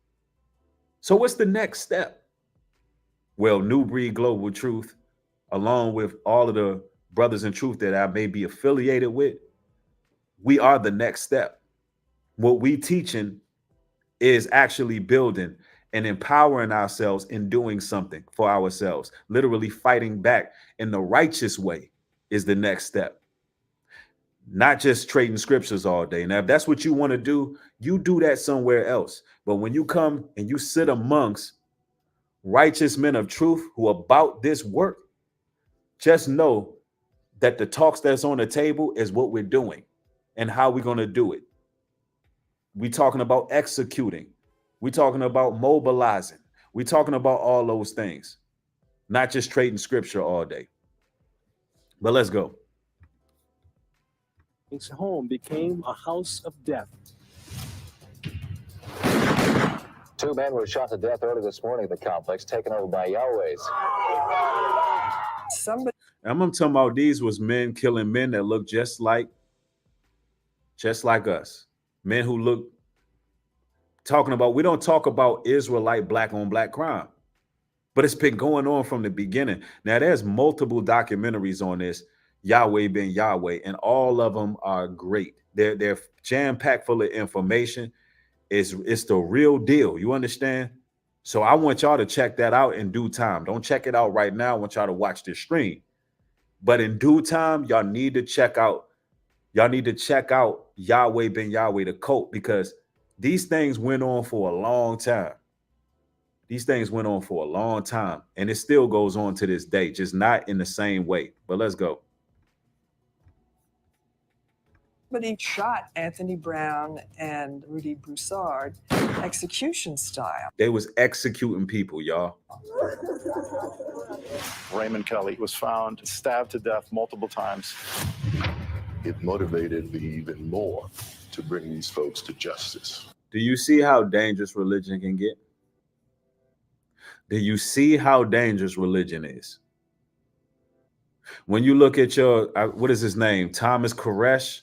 So what's the next step? Well, New Breed Global Truth, along with all of the brothers in truth that I may be affiliated with, we are the next step. What we teaching is actually building and empowering ourselves in doing something for ourselves. Literally fighting back in the righteous way is the next step. Not just trading scriptures all day. Now, if that's what you want to do, you do that somewhere else. But when you come and you sit amongst righteous men of truth who are about this work, just know that the talks that's on the table is what we're doing and how we're going to do it. We're talking about executing. We're talking about mobilizing. We're talking about all those things, not just trading scripture all day. But let's go. His home became a house of death. 2 men were shot to death early this morning at the complex, taken over by Yahweh's. I'm talking about these was men killing men that look just like us. Men who look, we don't talk about Israelite black on black crime, but it's been going on from the beginning. Now there's multiple documentaries on this, Yahweh been Yahweh, and all of them are great. They're jam-packed full of information. It's the real deal. You understand? So I want y'all to check that out in due time. Don't check it out right now. I want y'all to watch this stream. But in due time, y'all need to check out Yahweh ben Yahweh, the cult, because these things went on for a long time. These things went on for a long time, and it still goes on to this day, just not in the same way. But let's go. But he shot Anthony Brown and Rudy Broussard execution style. They was executing people, y'all. Raymond Kelly was found stabbed to death multiple times. It motivated me even more to bring these folks to justice. Do you see how dangerous religion can get? Do you see how dangerous religion is? When you look at your, what is his name? Thomas Koresh,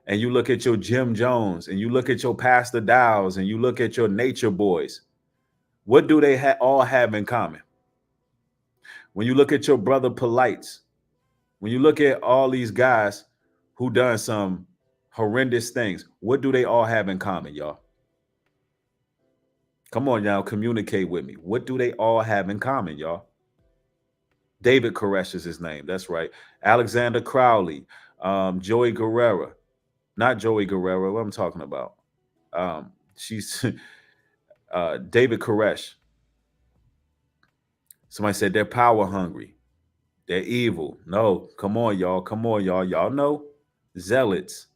and you look at your Jim Jones, and you look at your Pastor Dow's, and you look at your Nature Boys, what do they all have in common? When you look at your brother Polites, when you look at all these guys who done some horrendous things, what do they all have in common, y'all? Come on, y'all, communicate with me. What do they all have in common, y'all? David Koresh is his name. That's right. Alexander Crowley, Joey Guerrera. Not Joey Guerrera. What I'm talking about. She's David Koresh. Somebody said they're power hungry. They're evil. No, come on, y'all. Come on, y'all. Y'all know zealots.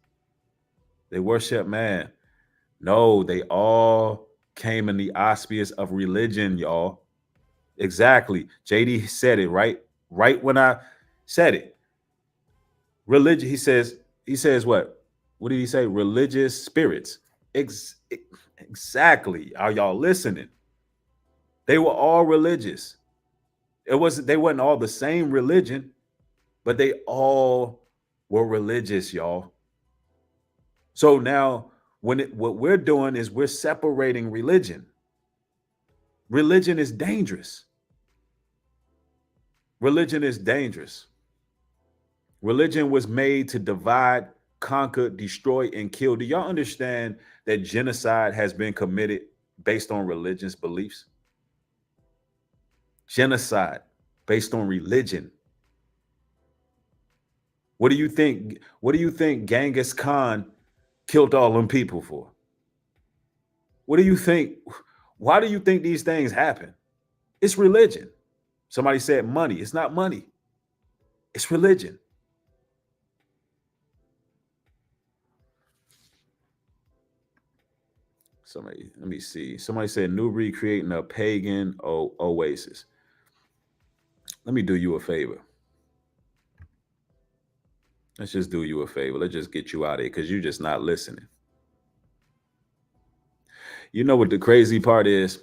They worship man. No, they all came in the auspice of religion, y'all. Exactly. JD said it right when I said it. Religion, he says what? What did he say? Religious spirits. Exactly. Are y'all listening? They were all religious. They wasn't all the same religion, but they all were religious, y'all. So now what we're doing is we're separating religion. Religion is dangerous. Religion is dangerous. Religion was made to divide, conquer, destroy, and kill. Do y'all understand that genocide has been committed based on religious beliefs? Genocide based on religion. What do you think? What do you think Genghis Khan killed all them people for? What do you think? Why do you think these things happen? It's religion. Somebody said money. It's not money. It's religion. let me see. Somebody said New Breed creating a pagan oasis. Let me do you a favor. Let's just do you a favor. Let's just get you out of here because you're just not listening. You know what the crazy part is?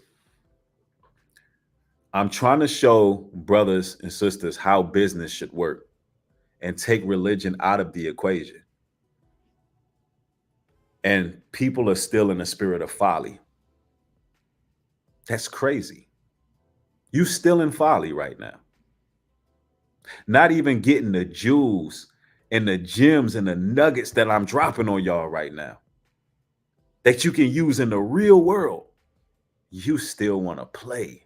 I'm trying to show brothers and sisters how business should work and take religion out of the equation. And people are still in a spirit of folly. That's crazy. You still in folly right now. Not even getting the jewels and the gems and the nuggets that I'm dropping on y'all right now that you can use in the real world. You still want to play.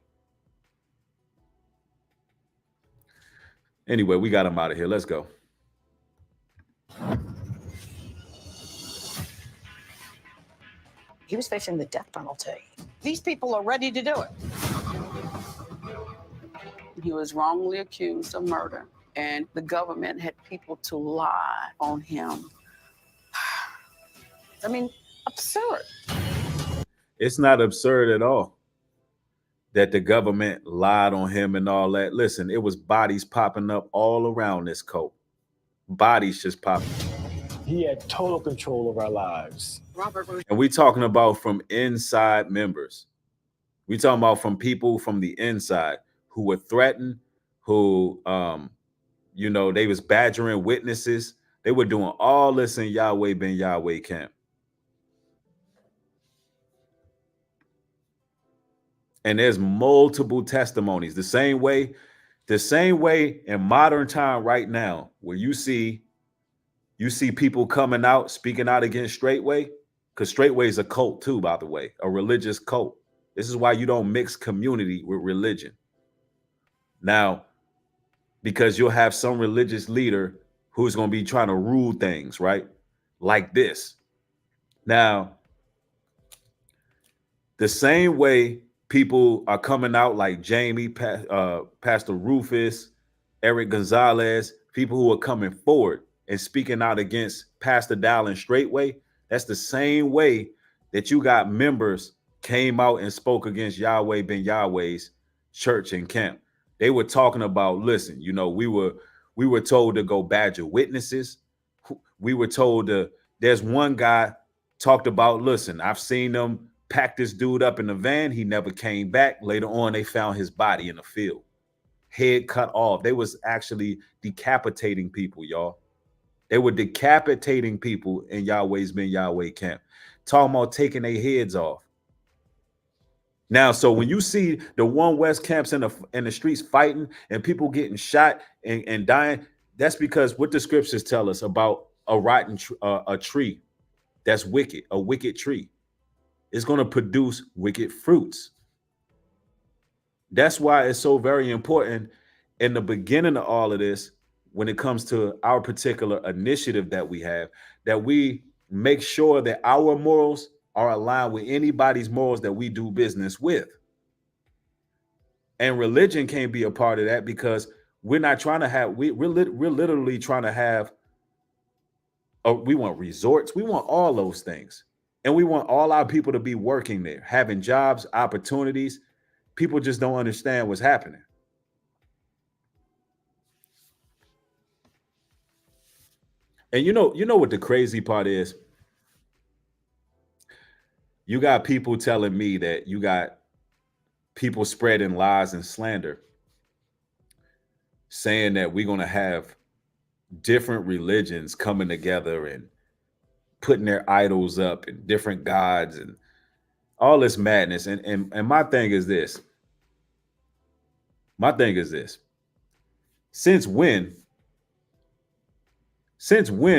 Anyway, we got him out of here. Let's go. He was facing the death penalty. These people are ready to do it. He was wrongly accused of murder, and the government had people to lie on him. I mean, absurd. It's not absurd at all that the government lied on him and all that. Listen, it was bodies popping up all around this cult. Bodies just popping. He had total control of our lives. And we talking about from inside members. We talking about from people from the inside who were threatened, who, they was badgering witnesses. They were doing all this in Yahweh ben Yahweh camp. And there's multiple testimonies. The same way in modern time right now, where you see people coming out, speaking out against Straightway, because Straightway is a cult too, by the way, a religious cult. This is why you don't mix community with religion. Now, because you'll have some religious leader who's going to be trying to rule things, right? Like this. Now, the same way people are coming out like Jamie, Pastor Rufus, Eric Gonzalez, people who are coming forward and speaking out against Pastor Dallin Straightway, that's the same way that you got members came out and spoke against Yahweh ben Yahweh's church and camp. They were talking about, listen, we were told to go badger witnesses. We were told there's one guy talked about, listen, I've seen them pack this dude up in the van. He never came back. Later on, they found his body in the field, head cut off. They was actually decapitating people, y'all. They were decapitating people in Yahweh's ben Yahweh camp, talking about taking their heads off. Now, so when you see the One West camps in the streets fighting and people getting shot and dying, that's because what the scriptures tell us about a rotten a tree that's wicked, a wicked tree is going to produce wicked fruits. That's why it's so very important in the beginning of all of this, when it comes to our particular initiative that we have, that we make sure that our morals are aligned with anybody's morals that we do business with. And religion can't be a part of that, because we're not trying to have, we're literally trying to have, we want resorts, we want all those things. And we want all our people to be working there, having jobs, opportunities. People just don't understand what's happening. And you know what the crazy part is? You got people telling me that you got people spreading lies and slander, saying that we're going to have different religions coming together and putting their idols up and different gods and all this madness. And my thing is this. Since when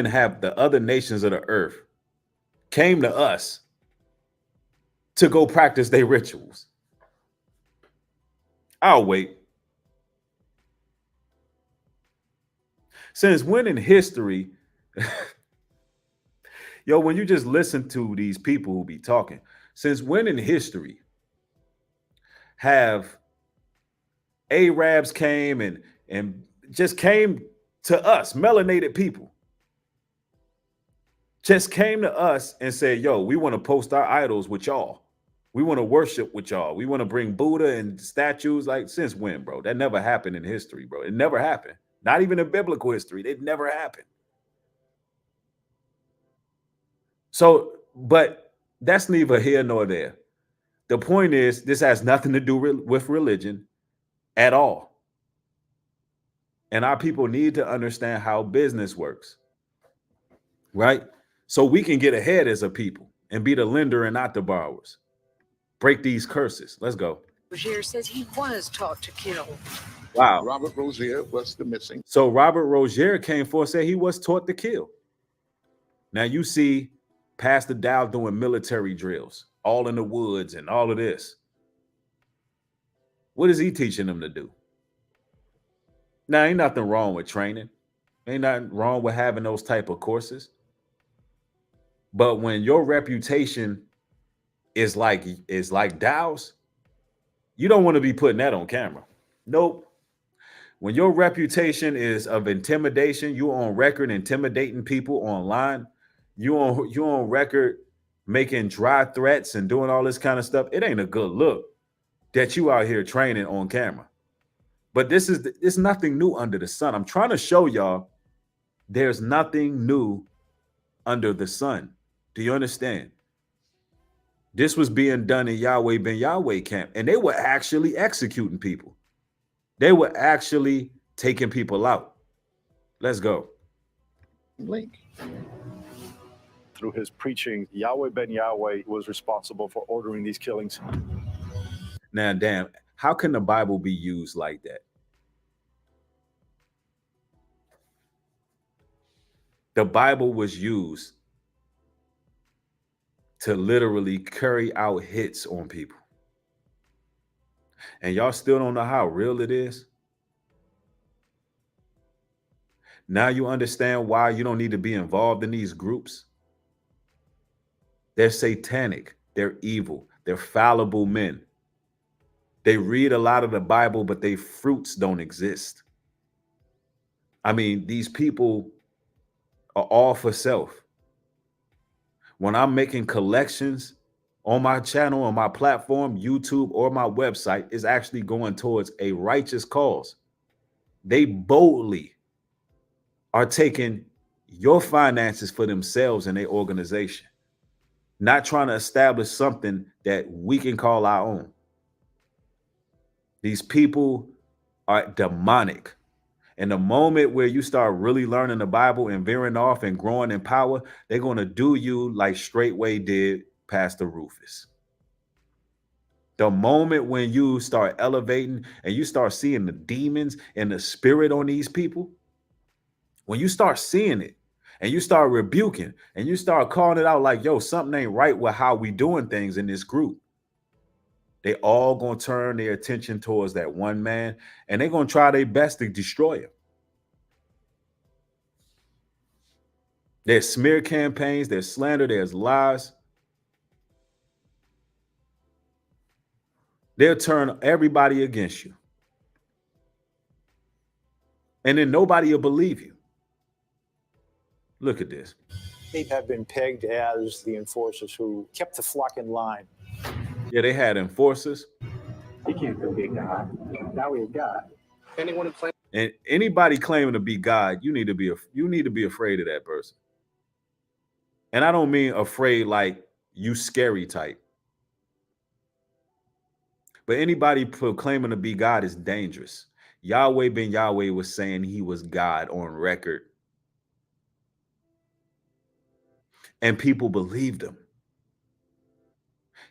have the other nations of the earth came to us to go practice their rituals? I'll wait. Since when in history, when you just listen to these people who be talking, since when in history have Arabs came and just came to us, melanated people, just came to us and said, yo, we want to post our idols with y'all. We want to worship with y'all. We want to bring Buddha and statues. Like, since when, bro? That never happened in history, bro. It never happened. Not even in biblical history. It never happened. So, but that's neither here nor there. The point is, this has nothing to do with religion at all. And our people need to understand how business works, right? So we can get ahead as a people and be the lender and not the borrowers. Break these curses. Let's go. Rozier says he was taught to kill. Wow. Robert Rozier was the missing. So Robert Rozier came forth and said he was taught to kill. Now you see Pastor Dow doing military drills, all in the woods and all of this. What is he teaching them to do? Now, ain't nothing wrong with training. Ain't nothing wrong with having those type of courses. But when your reputation is like Dow's, you don't want to be putting that on camera. Nope. When your reputation is of intimidation, you on record intimidating people online, you on record making dry threats and doing all this kind of stuff, it ain't a good look that you out here training on camera. But it's nothing new under the sun. I'm trying to show y'all there's nothing new under the sun. Do you understand? This was being done in Yahweh Ben Yahweh camp, and they were actually executing people. They were actually taking people out. Let's go. Link. Through his preaching, Yahweh Ben Yahweh was responsible for ordering these killings. Now, damn, how can the Bible be used like that? The Bible was used to literally carry out hits on people. And y'all still don't know how real it is? Now you understand why you don't need to be involved in these groups? They're satanic. They're evil. They're fallible men. They read a lot of the Bible, but their fruits don't exist. I mean, these people are all for self. When I'm making collections on my channel, on my platform, YouTube, or my website, is actually going towards a righteous cause. They boldly are taking your finances for themselves and their organization, not trying to establish something that we can call our own. These people are demonic. And the moment where you start really learning the Bible and veering off and growing in power, they're going to do you like Straightway did Pastor Rufus. The moment when you start elevating and you start seeing the demons and the spirit on these people, when you start seeing it and you start rebuking and you start calling it out like, yo, something ain't right with how we doing things in this group, they all going to turn their attention towards that one man, and they're going to try their best to destroy him. There's smear campaigns, there's slander, there's lies. They'll turn everybody against you. And then nobody will believe you. Look at this. They have been pegged as the enforcers who kept the flock in line. Yeah, they had enforcers. He can't be a God. Now we're God. Anyone who claims And anybody claiming to be God, you need to be afraid of that person. And I don't mean afraid like you scary type. But anybody proclaiming to be God is dangerous. Yahweh Ben Yahweh was saying he was God on record. And people believed him.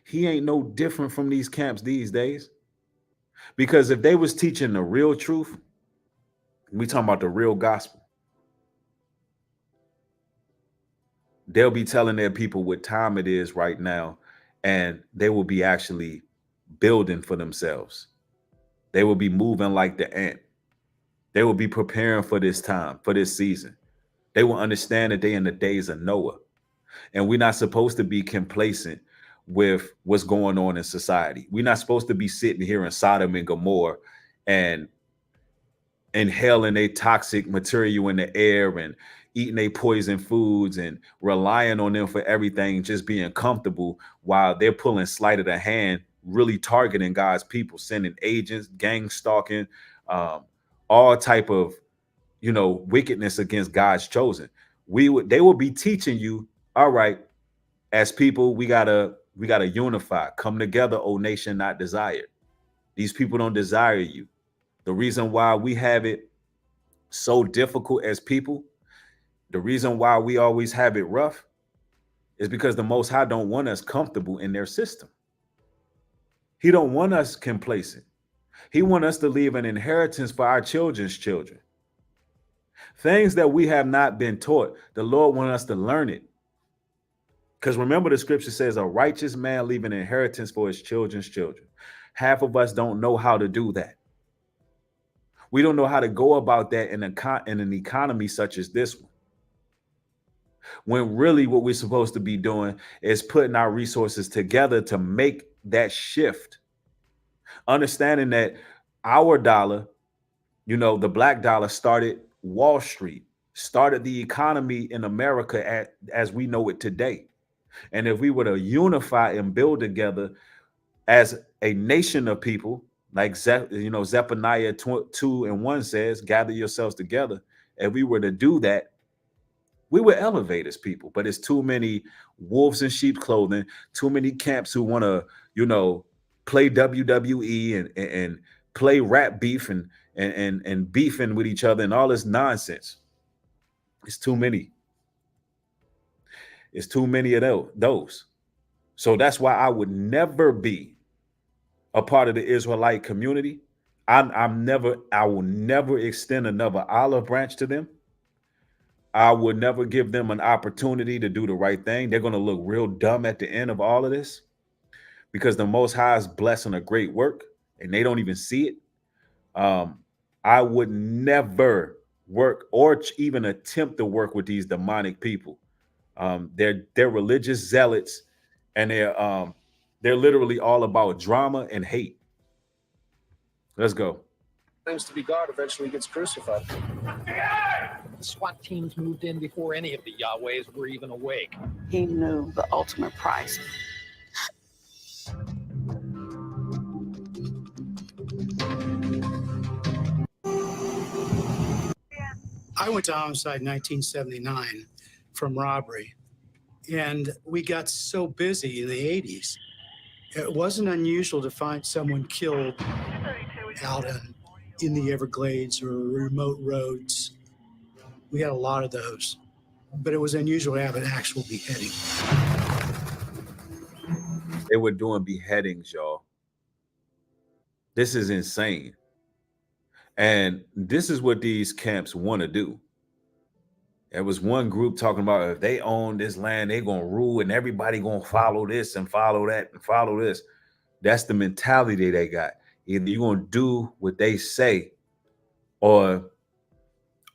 He ain't no different from these camps these days. Because if they was teaching the real truth, we talking about the real gospel, they'll be telling their people what time it is right now, and they will be actually building for themselves. They will be moving like the ant. They will be preparing for this time, for this season. They will understand that they in the days of Noah. And we're not supposed to be complacent with what's going on in society. We're not supposed to be sitting here in Sodom and Gomorrah and inhaling a toxic material in the air and eating a poison foods and relying on them for everything, just being comfortable while they're pulling sleight of the hand, really targeting God's people, sending agents, gang stalking, all type of, wickedness against God's chosen. They will be teaching you, all right, as people, we gotta unify, come together, O nation not desired. These people don't desire you. The reason why we have it so difficult as people, the reason why we always have it rough, is because the Most High don't want us comfortable in their system. He don't want us complacent. He want us to leave an inheritance for our children's children. Things that we have not been taught, the Lord want us to learn it. Because remember, the scripture says a righteous man leave an inheritance for his children's children. Half of us don't know how to do that. We don't know how to go about that in an economy such as this one. When really what we're supposed to be doing is putting our resources together to make that shift. Understanding that our dollar, the black dollar started Wall Street, started the economy in America as we know it today. And if we were to unify and build together as a nation of people, like Zephaniah 2:1 says, gather yourselves together. If we were to do that, we would elevate as people. But it's too many wolves in sheep clothing, too many camps who want to, play WWE and play rap beef and beefing with each other and all this nonsense. It's too many. It's too many of those. So that's why I would never be a part of the Israelite community. I will never extend another olive branch to them. I would never give them an opportunity to do the right thing. They're going to look real dumb at the end of all of this because the Most High is blessing a great work and they don't even see it. I would never work or even attempt to work with these demonic people. They're religious zealots, and they're literally all about drama and hate. Let's go. Claims to be God eventually gets crucified. SWAT teams moved in before any of the Yahwehs were even awake. He knew the ultimate price. I went to homicide in 1979 from robbery, and we got so busy in the 80s. It wasn't unusual to find someone killed out in the Everglades or remote roads. We had a lot of those, but it was unusual to have an actual beheading. They were doing beheadings, y'all. This is insane. And this is what these camps want to do. There was one group talking about if they own this land, they're going to rule and everybody going to follow this and follow that and follow this. That's the mentality they got. Either you're going to do what they say or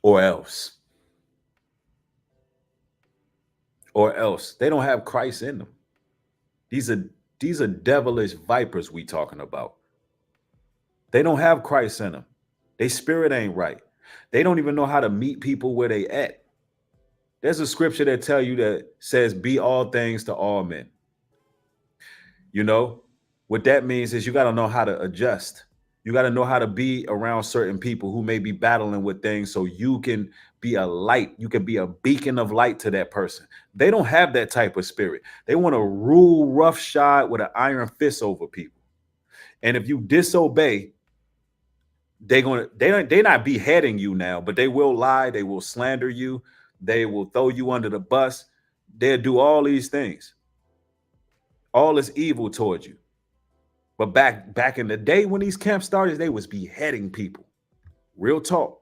else. Or else. They don't have Christ in them. These are devilish vipers we talking about. They don't have Christ in them. Their spirit ain't right. They don't even know how to meet people where they at. There's a scripture that tell you that says, be all things to all men. What that means is you got to know how to adjust. You got to know how to be around certain people who may be battling with things so you can be a light. You can be a beacon of light to that person. They don't have that type of spirit. They want to rule roughshod with an iron fist over people. And if you disobey, they're not beheading you now, but they will lie. They will slander you. They will throw you under the bus. They'll do all these things. All is evil towards you. But back in the day when these camps started, they was beheading people. Real talk.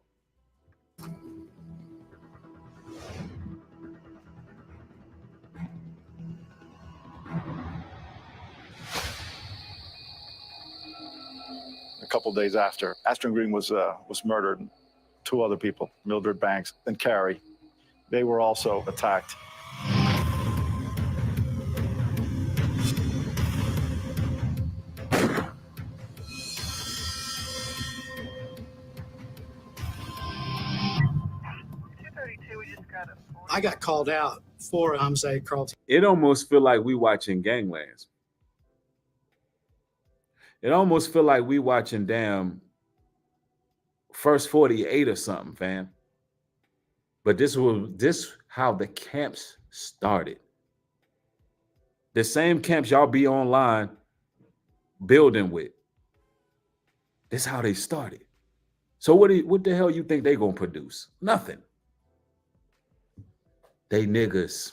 A couple days after, Astron Green was murdered. 2 other people, Mildred Banks and Carrie, they were also attacked. I got called out for homicide Carlton. It almost feel like we watching Ganglands. It almost feel like we watching damn First 48 or something, fam. But this how the camps started. The same camps y'all be online building with. This how they started. So what the hell you think they gonna produce? Nothing. They niggas.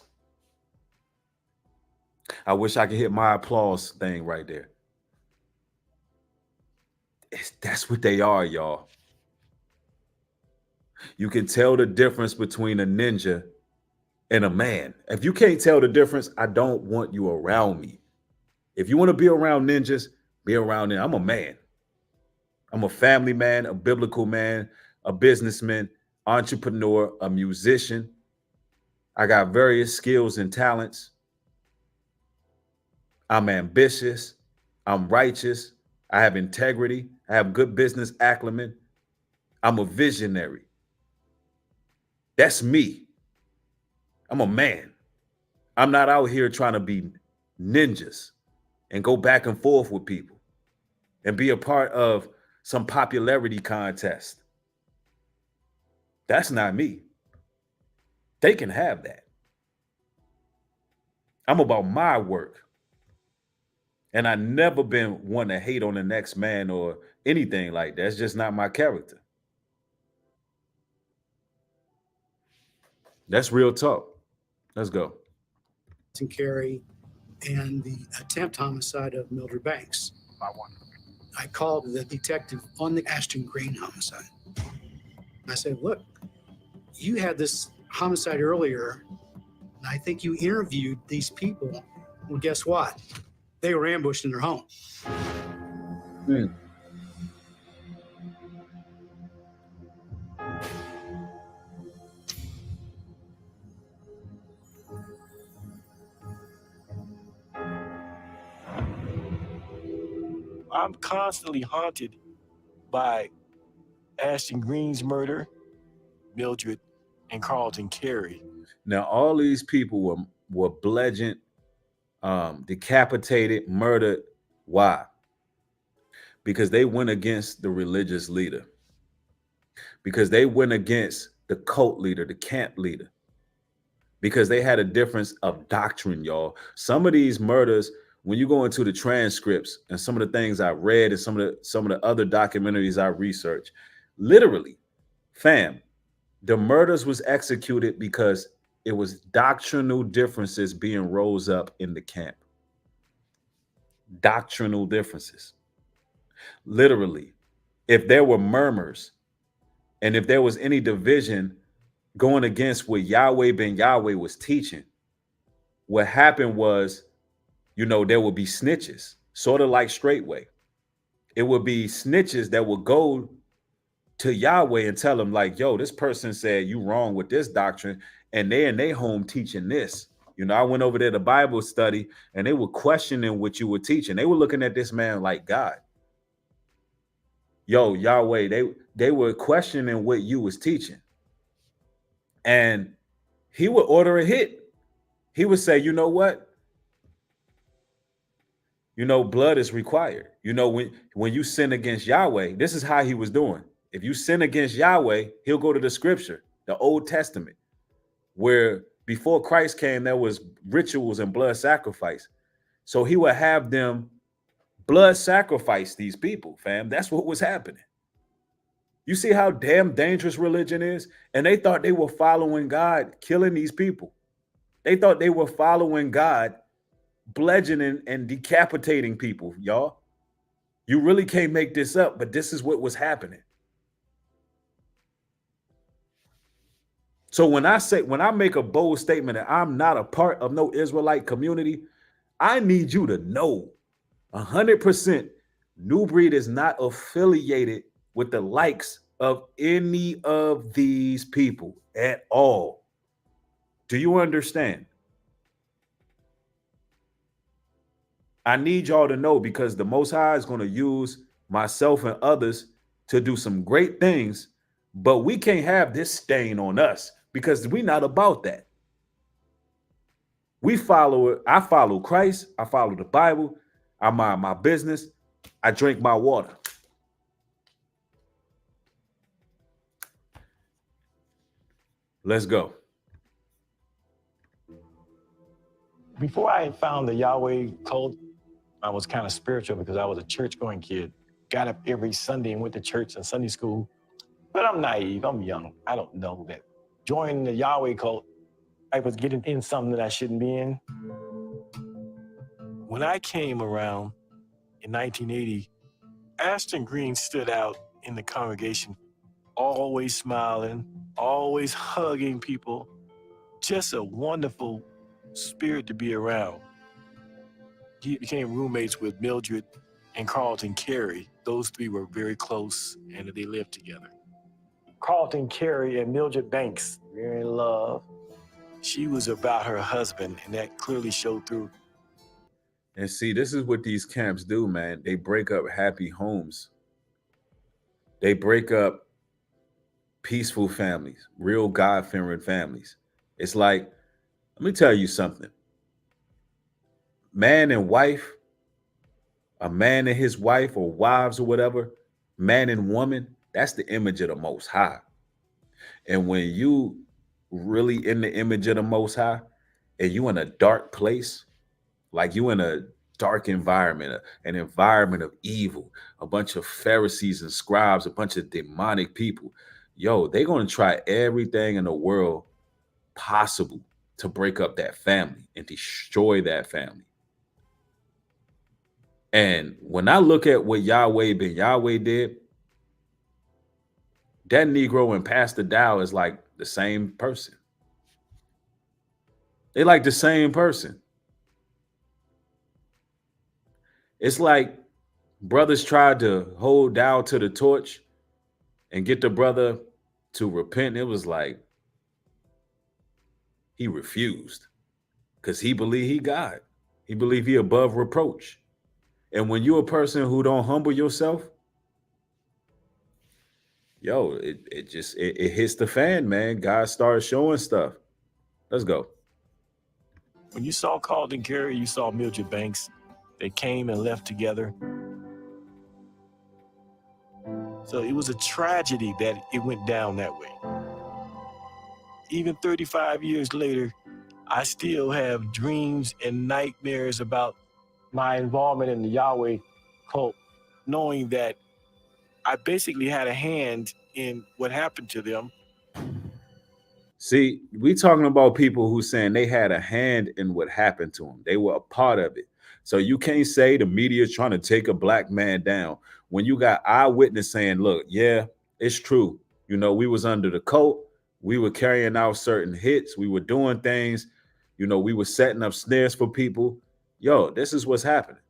I wish I could hit my applause thing right there. That's what they are, y'all. You can tell the difference between a ninja and a man. If you can't tell the difference, I don't want you around me. If you want to be around ninjas, be around them. I'm a man. I'm a family man, a biblical man, a businessman, entrepreneur, a musician. I got various skills and talents. I'm ambitious. I'm righteous. I have integrity. I have good business acumen. I'm a visionary. That's me. I'm a man. I'm not out here trying to be ninjas and go back and forth with people and be a part of some popularity contest. That's not me. They can have that. I'm about my work. And I never been one to hate on the next man or anything like that. It's just not my character. That's real talk. Let's go. And Carey and the attempt homicide of Mildred Banks. I called the detective on the Ashton Green homicide. I said, look, you had this homicide earlier, and I think you interviewed these people. Well, guess what? They were ambushed in their home. I'm constantly haunted by Ashton Green's murder, Mildred, and Carlton Carey. Now, all these people were bludgeoned, decapitated, murdered. Why? Because they went against the religious leader. Because they went against the cult leader, the camp leader. Because they had a difference of doctrine, y'all. Some of these murders, when you go into the transcripts and some of the things I read and some of the other documentaries I researched, literally, fam, the murders was executed because it was doctrinal differences being rose up in the camp. Doctrinal differences. Literally, if there were murmurs and if there was any division going against what Yahweh ben Yahweh was teaching, what happened was, there would be snitches, sort of like Straightway. It would be snitches that would go to Yahweh and tell him like, yo, this person said you wrong with this doctrine and they in their home teaching this. I went over there to Bible study and they were questioning what you were teaching. They were looking at this man like God. Yo, Yahweh, they were questioning what you was teaching. And he would order a hit. He would say, you know what? Blood is required. When you sin against Yahweh, this is how he was doing. If you sin against Yahweh, he'll go to the scripture, the Old Testament, where before Christ came, there was rituals and blood sacrifice. So he would have them blood sacrifice these people, fam. That's what was happening. You see how damn dangerous religion is? And they thought they were following God, killing these people. They thought they were following God, bludgeoning and decapitating people, y'all. You really can't make this up, but this is what was happening. So when I make a bold statement that I'm not a part of no Israelite community, I need you to know 100% New Breed is not affiliated with the likes of any of these people at all. Do you understand? I need y'all to know, because the Most High is going to use myself and others to do some great things, but we can't have this stain on us because we're not about that. We follow it. I follow Christ. I follow the Bible. I mind my business. I drink my water. Let's go. Before I found the Yahweh cult, I was kind of spiritual because I was a church-going kid. Got up every Sunday and went to church and Sunday school. But I'm naive. I'm young. I don't know that. Joining the Yahweh cult, I was getting in something that I shouldn't be in. When I came around in 1980, Ashton Green stood out in the congregation, always smiling, always hugging people. Just a wonderful spirit to be around. He became roommates with Mildred and Carlton Carey. Those three were very close and they lived together. Carlton Carey and Mildred Banks were in love. She was about her husband, and that clearly showed through. And see, this is what these camps do, man. They break up happy homes. They break up peaceful families, real God-fearing families. It's like, let me tell you something. Man and wife, a man and his wife or wives or whatever, man and woman, that's the image of the Most High. And when you really in the image of the Most High and you in a dark place, like you in a dark environment, an environment of evil, a bunch of Pharisees and scribes, a bunch of demonic people, yo, they're going to try everything in the world possible to break up that family and destroy that family. And when I look at what Yahweh Ben Yahweh did, that Negro and Pastor Dow is like the same person. They like the same person. It's like brothers tried to hold Dow to the torch and get the brother to repent. It was like he refused because he believed he God. He believed he above reproach. And when you're a person who don't humble yourself, yo, it just hits the fan, man. God started showing stuff. Let's go. When you saw Carlton Carey, you saw Mildred Banks. They came and left together. So it was a tragedy that it went down that way. Even 35 years later, I still have dreams and nightmares about my involvement in the Yahweh cult, knowing that I basically had a hand in what happened to them. See, we talking about people who saying they had a hand in what happened to them. They were a part of it. So you can't say the media is trying to take a black man down when you got eyewitness saying, look, yeah, it's true. You know, we was under the cult. We were carrying out certain hits. We were doing things. You know, we were setting up snares for people. Yo, this is what's happening.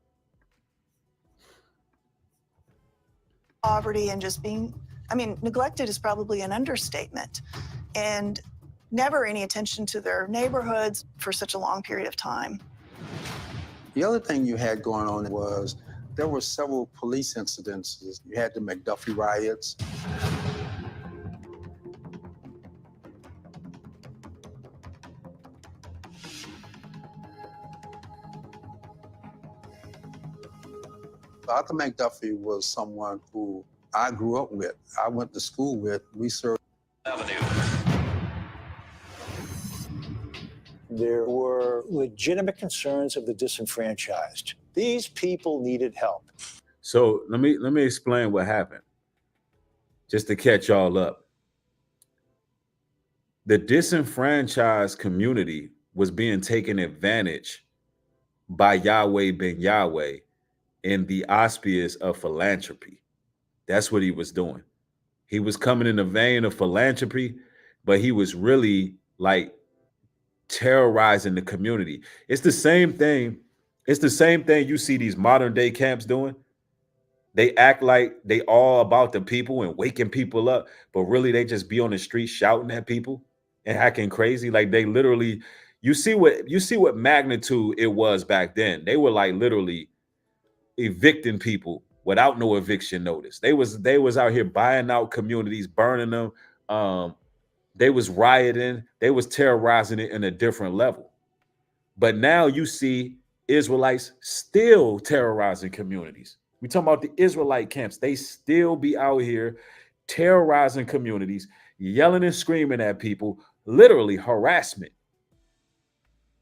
Poverty and just being, I mean, neglected is probably an understatement. And never any attention to their neighborhoods for such a long period of time. The other thing you had going on was there were several police incidences. You had the McDuffie riots. Arthur McDuffie was someone who I grew up with. I went to school with. We served Avenue. There were legitimate concerns of the disenfranchised. These people needed help. So let me explain what happened, just to catch y'all up. The disenfranchised community was being taken advantage by Yahweh Ben Yahweh in the auspice of philanthropy. That's what he was doing. He was coming in the vein of philanthropy, but he was really like terrorizing the community. It's the same thing. It's the same thing you see these modern day camps doing. They act like they all about the people and waking people up, but really they just be on the street shouting at people and acting crazy. Like they literally, you see what magnitude it was back then. They were like literally evicting people without no eviction notice. They was out here buying out communities, burning them, They was rioting. They was terrorizing it in a different level. But now you see Israelites still terrorizing communities. We talking about the Israelite camps. They still be out here terrorizing communities, yelling and screaming at people, literally harassment.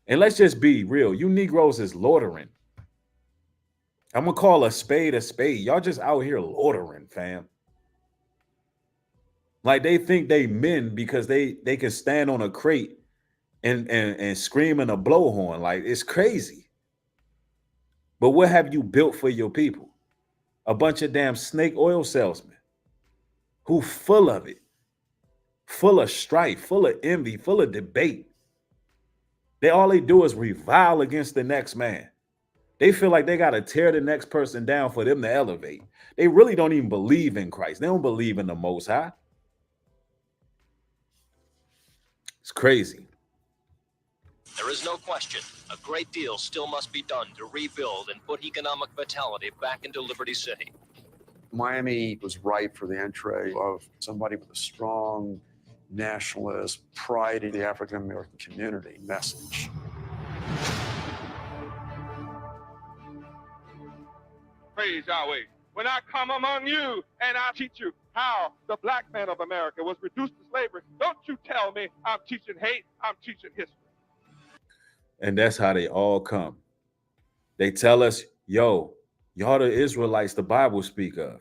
And let's just be real. You Negroes is loitering. I'm going to call a spade a spade. Y'all just out here loitering, fam. Like they think they men because they can stand on a crate and scream in a blowhorn. Like it's crazy. But what have you built for your people? A bunch of damn snake oil salesmen who full of it, full of strife, full of envy, full of debate. All they do is revile against the next man. They feel like they got to tear the next person down for them to elevate. They really don't even believe in Christ. They don't believe in the Most High. It's crazy. There is no question. A great deal still must be done to rebuild and put economic vitality back into Liberty City. Miami was ripe for the entry of somebody with a strong nationalist, pride in the African American community message. Praise Yahweh. When I come among you and I teach you how the black man of America was reduced to slavery, don't you tell me I'm teaching hate, I'm teaching history. And that's how they all come. They tell us, yo, y'all the Israelites the Bible speak of.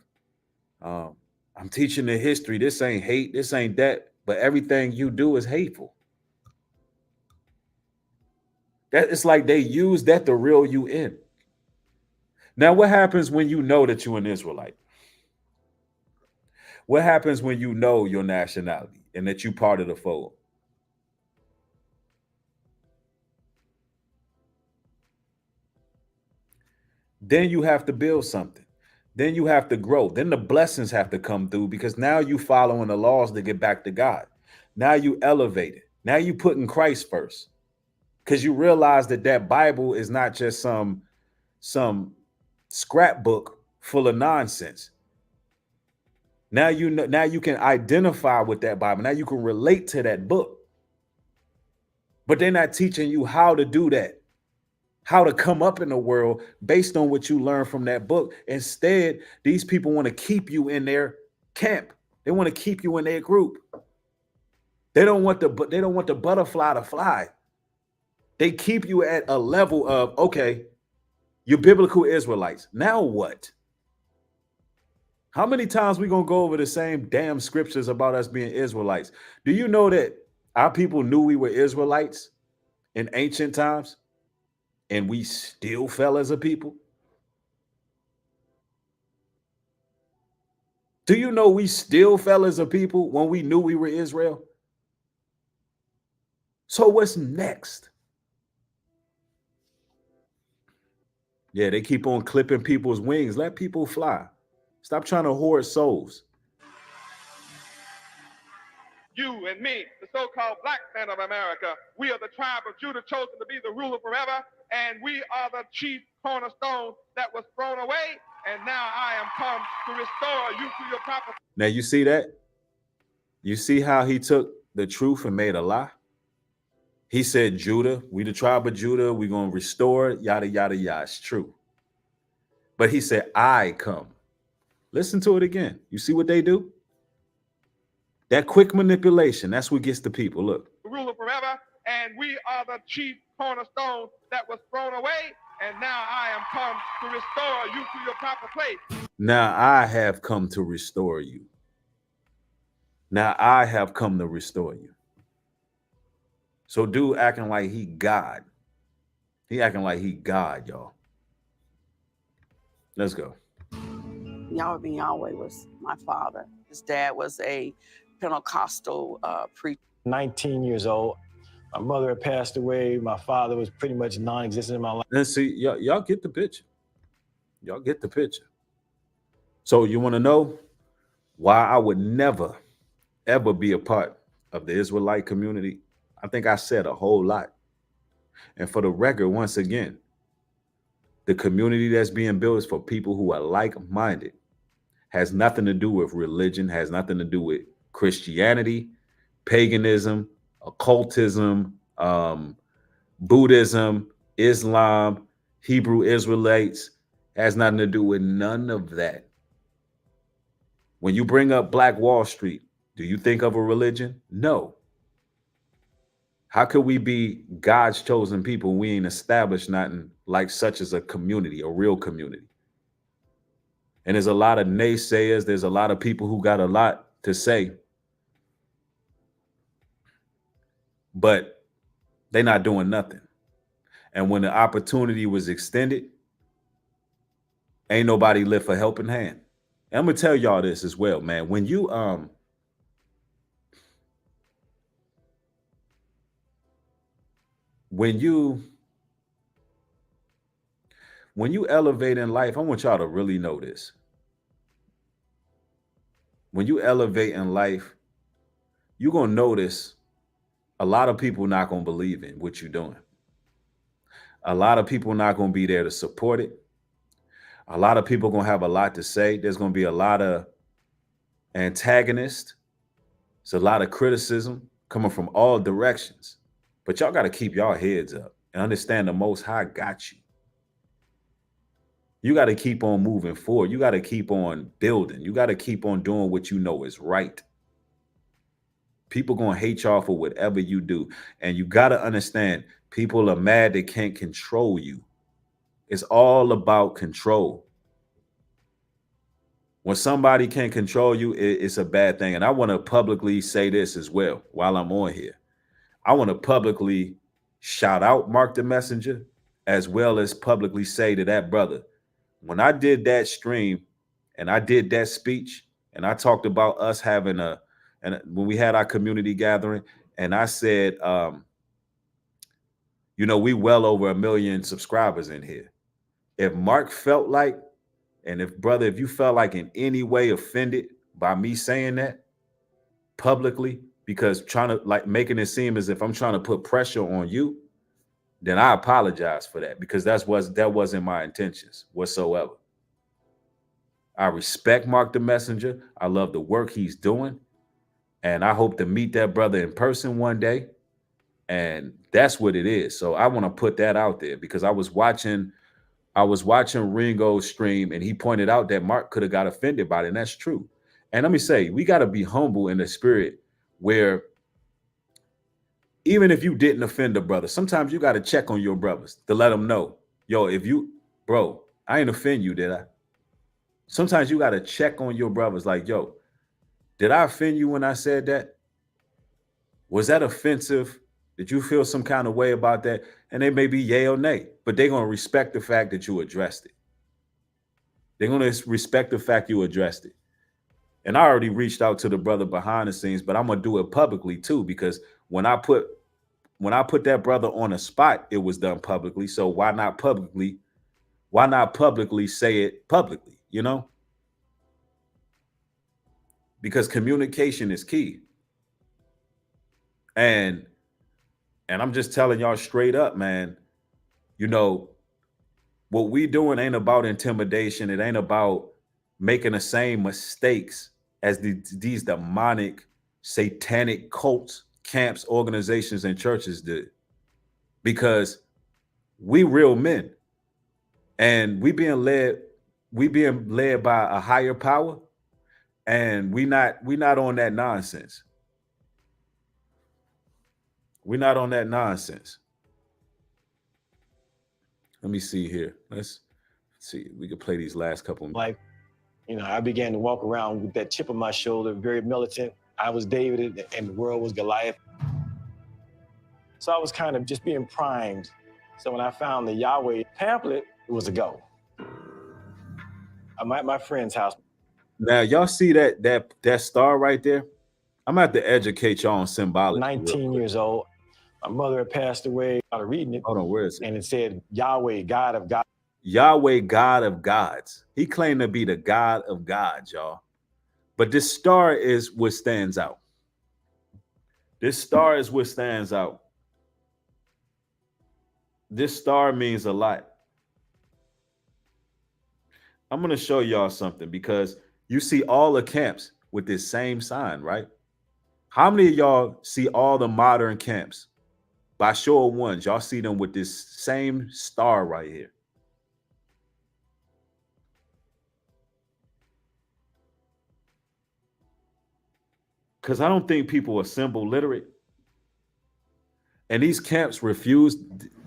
I'm teaching the history. This ain't hate, this ain't that, but everything you do is hateful. That it's like they use that to reel you in. Now, what happens when you know that you're an Israelite? What happens when you know your nationality and that you're part of the fold? Then you have to build something. Then you have to grow. Then the blessings have to come through because now you following the laws to get back to God. Now you elevated. Now you putting Christ first because you realize that that Bible is not just some scrapbook full of nonsense. Now you know. Now you can identify with that Bible. Now you can relate to that book. But they're not teaching you how to do that. How to come up in the world based on what you learn from that book. Instead, these people want to keep you in their camp. They want to keep you in their group. They don't want the butterfly to fly. They keep you at a level of, okay, you're biblical Israelites. Now what? How many times we gonna go over the same damn scriptures about us being Israelites? Do you know that our people knew we were Israelites in ancient times? And we still fell as a people? Do you know we still fell as a people when we knew we were Israel? So what's next? Yeah, they keep on clipping people's wings. Let people fly. Stop trying to hoard souls. You and me, the so-called black man of America, we are the tribe of Judah, chosen to be the ruler forever, and we are the chief cornerstone that was thrown away, and now I am come to restore you to your proper. Now you see that? You see how he took the truth and made a lie? He said, Judah, we the tribe of Judah, we're going to restore, yada, yada, yada. It's true. But he said, I come. Listen to it again. You see what they do? That quick manipulation, that's what gets the people. Look. Ruler forever, and we are the chief cornerstone that was thrown away, and now I am come to restore you to your proper place. Now I have come to restore you. Now I have come to restore you. So dude acting like he God. He acting like he God, y'all. Let's go. Yahweh ben Yahweh was my father. His dad was a Pentecostal preacher. 19 years old. My mother had passed away. My father was pretty much non-existent in my life. And see, y'all get the picture. Y'all get the picture. So you want to know why I would never, ever be a part of the Israelite community? I think I said a whole lot. And for the record, once again, the community that's being built is for people who are like-minded. Has nothing to do with religion, has nothing to do with Christianity. paganism, occultism, Buddhism, Islam, Hebrew Israelites. Has nothing to do with none of that. When you bring up Black Wall Street, do you think of a religion? No. How could we be God's chosen people when we ain't established nothing like such as a community, a real community? And there's a lot of naysayers. There's a lot of people who got a lot to say, but they're not doing nothing. And when the opportunity was extended, ain't nobody lift a helping hand. And I'm gonna tell y'all this as well, man. When you elevate in life, I want y'all to really know this. When you elevate in life, you're gonna notice a lot of people not gonna believe in what you're doing. A lot of people not gonna be there to support it. A lot of people gonna have a lot to say. There's gonna be a lot of antagonists. There's a lot of criticism coming from all directions. But y'all gotta keep y'all heads up and understand the Most High got you. You got to keep on moving forward. You got to keep on building. You got to keep on doing what you know is right. People going to hate y'all for whatever you do. And you got to understand, people are mad they can't control you. It's all about control. When somebody can't control you, it's a bad thing. And I want to publicly say this as well while I'm on here. I want to publicly shout out Mark the Messenger, as well as publicly say to that brother, when I did that stream and I did that speech and I talked about us having and when we had our community gathering, and I said, we well over 1 million subscribers in here. If Mark felt like, and if you felt like in any way offended by me saying that publicly, because trying to making it seem as if I'm trying to put pressure on you, then I apologize for that, because that wasn't my intentions whatsoever. I respect Mark the Messenger. I love the work he's doing. And I hope to meet that brother in person one day. And that's what it is. So I want to put that out there, because I was watching Ringo's stream, and he pointed out that Mark could have got offended by it. And that's true. And let me say, we got to be humble in the spirit where even if you didn't offend a brother, sometimes you got to check on your brothers to let them know, yo, I ain't offend you, did I? Sometimes you got to check on your brothers like, yo, did I offend you when I said that? Was that offensive? Did you feel some kind of way about that? And they may be yay or nay, but they're going to respect the fact that you addressed it. They're going to respect the fact you addressed it. And I already reached out to the brother behind the scenes, but I'm going to do it publicly too, because when I put that brother on a spot, it was done publicly. So why not publicly say it publicly, Because communication is key. And I'm just telling y'all straight up, man, what we doing ain't about intimidation. It ain't about making the same mistakes as these demonic, satanic cults, camps, organizations, and churches did. Because we real men, and we being led by a higher power, and we not on that nonsense. We're not on that nonsense. Let me see here. Let's see. We could play these last couple. I began to walk around with that chip on my shoulder, very militant. I was David and the world was Goliath. So I was kind of just being primed. So when I found the Yahweh pamphlet, it was a go. I'm at my friend's house. Now, y'all see that star right there? I'm going to have to educate y'all on symbology. 19 years old. My mother had passed away. I started reading it. Hold on, where is it? And it said, Yahweh, God of God. Yahweh, God of gods. He claimed to be the God of gods, y'all. But this star is what stands out. This star is what stands out. This star means a lot. I'm going to show y'all something, because you see all the camps with this same sign, right? How many of y'all see all the modern camps? By show of ones, y'all see them with this same star right here. Because I don't think people are symbol literate. And these camps refuse.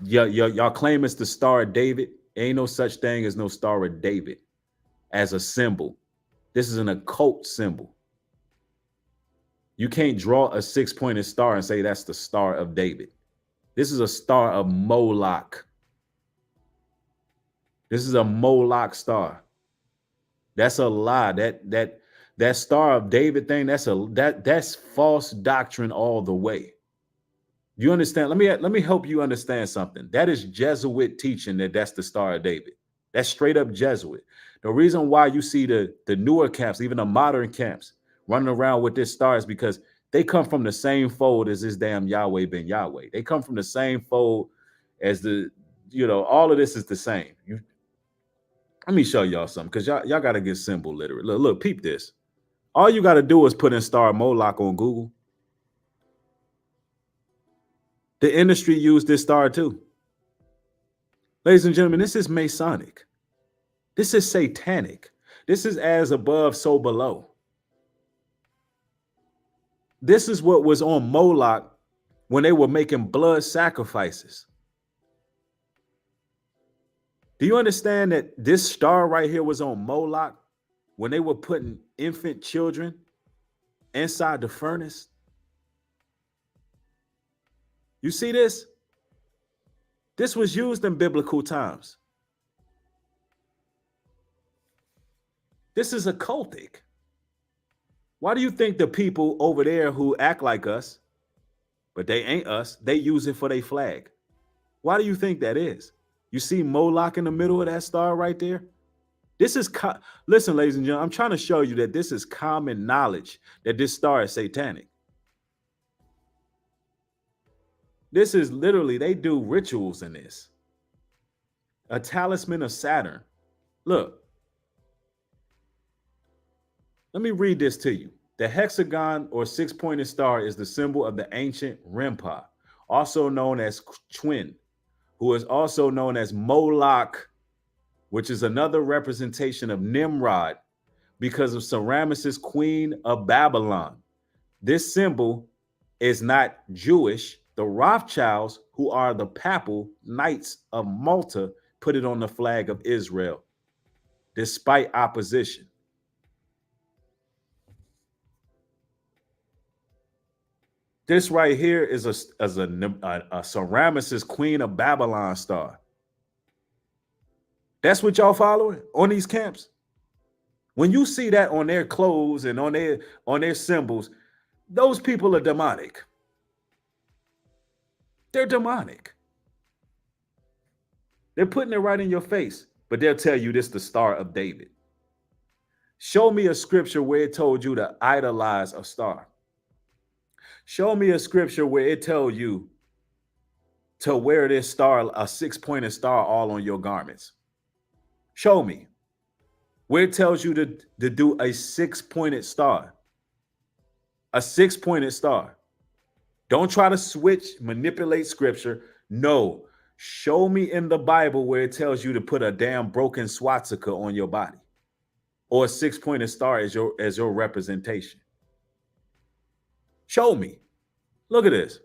Y'all claim it's the Star of David. Ain't no such thing as no Star of David as a symbol. This is an occult symbol. You can't draw a 6-pointed star and say that's the Star of David. This is a star of Moloch. This is a Moloch star. That's a lie. That Star of David thing, that's false doctrine all the way. You understand? Let me help you understand something. That is Jesuit teaching that's the Star of David. That's straight up Jesuit. The reason why you see the newer camps, even the modern camps, running around with this star is because they come from the same fold as this damn Yahweh ben Yahweh. They come from the same fold as all of this is the same. Let me show y'all something, because y'all got to get symbol literate. Look, peep this. All you got to do is put in Star Moloch on Google. The industry used this star too. Ladies and gentlemen, this is Masonic. This is satanic. This is as above, so below. This is what was on Moloch when they were making blood sacrifices. Do you understand that this star right here was on Moloch when they were putting infant children inside the furnace? You see this? This was used in biblical times. This is occultic. Why do you think the people over there who act like us, but they ain't us, they use it for their flag? Why do you think that is? You see Moloch in the middle of that star right there? This is, listen, ladies and gentlemen, I'm trying to show you that this is common knowledge that this star is satanic. This is literally, they do rituals in this. A talisman of Saturn. Look. Let me read this to you. The hexagon or 6-pointed star is the symbol of the ancient Rinpa, also known as Chwin, who is also known as Moloch, which is another representation of Nimrod because of Semiramis, queen of Babylon. This symbol is not Jewish. The Rothschilds, who are the papal knights of Malta, put it on the flag of Israel, despite opposition. This right here is a Semiramis, queen of Babylon star. That's what y'all following on these camps. When you see that on their clothes and on their symbols, those people are demonic. They're demonic. They're putting it right in your face, but they'll tell you this is the Star of David. Show me a scripture where it told you to idolize a star. Show me a scripture where it tells you to wear this star, a 6-pointed star, all on your garments. Show me where it tells you to do a 6-pointed star. A 6-pointed star. Don't try to switch, manipulate scripture. No, show me in the Bible where it tells you to put a damn broken swastika on your body or a 6-pointed star as your representation. Show me. Look at this.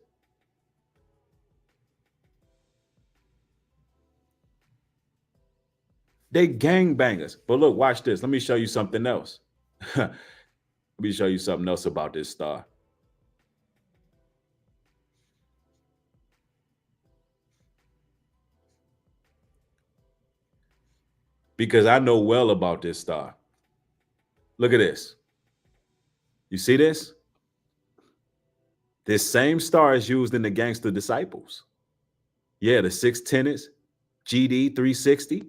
They gangbangers. But look, watch this. Let me show you something else. Let me show you something else about this star. Because I know well about this star. Look at this. You see this? This same star is used in the Gangster Disciples. Yeah, the 6 tenets, GD 360.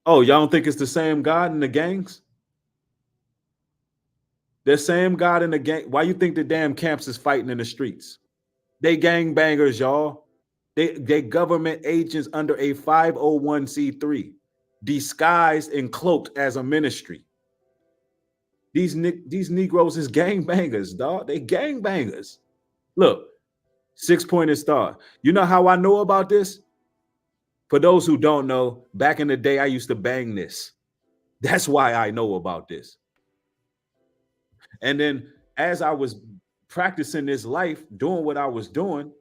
Oh, y'all don't think it's the same God in the gangs? The same God in the gang. Why you think the damn camps is fighting in the streets? They gangbangers, y'all. They government agents under a 501c3, disguised and cloaked as a ministry. These Negroes is gangbangers, dog. They gangbangers. Look, 6-pointed star. You know how I know about this? For those who don't know, back in the day, I used to bang this. That's why I know about this. And then as I was practicing this life, doing what I was doing,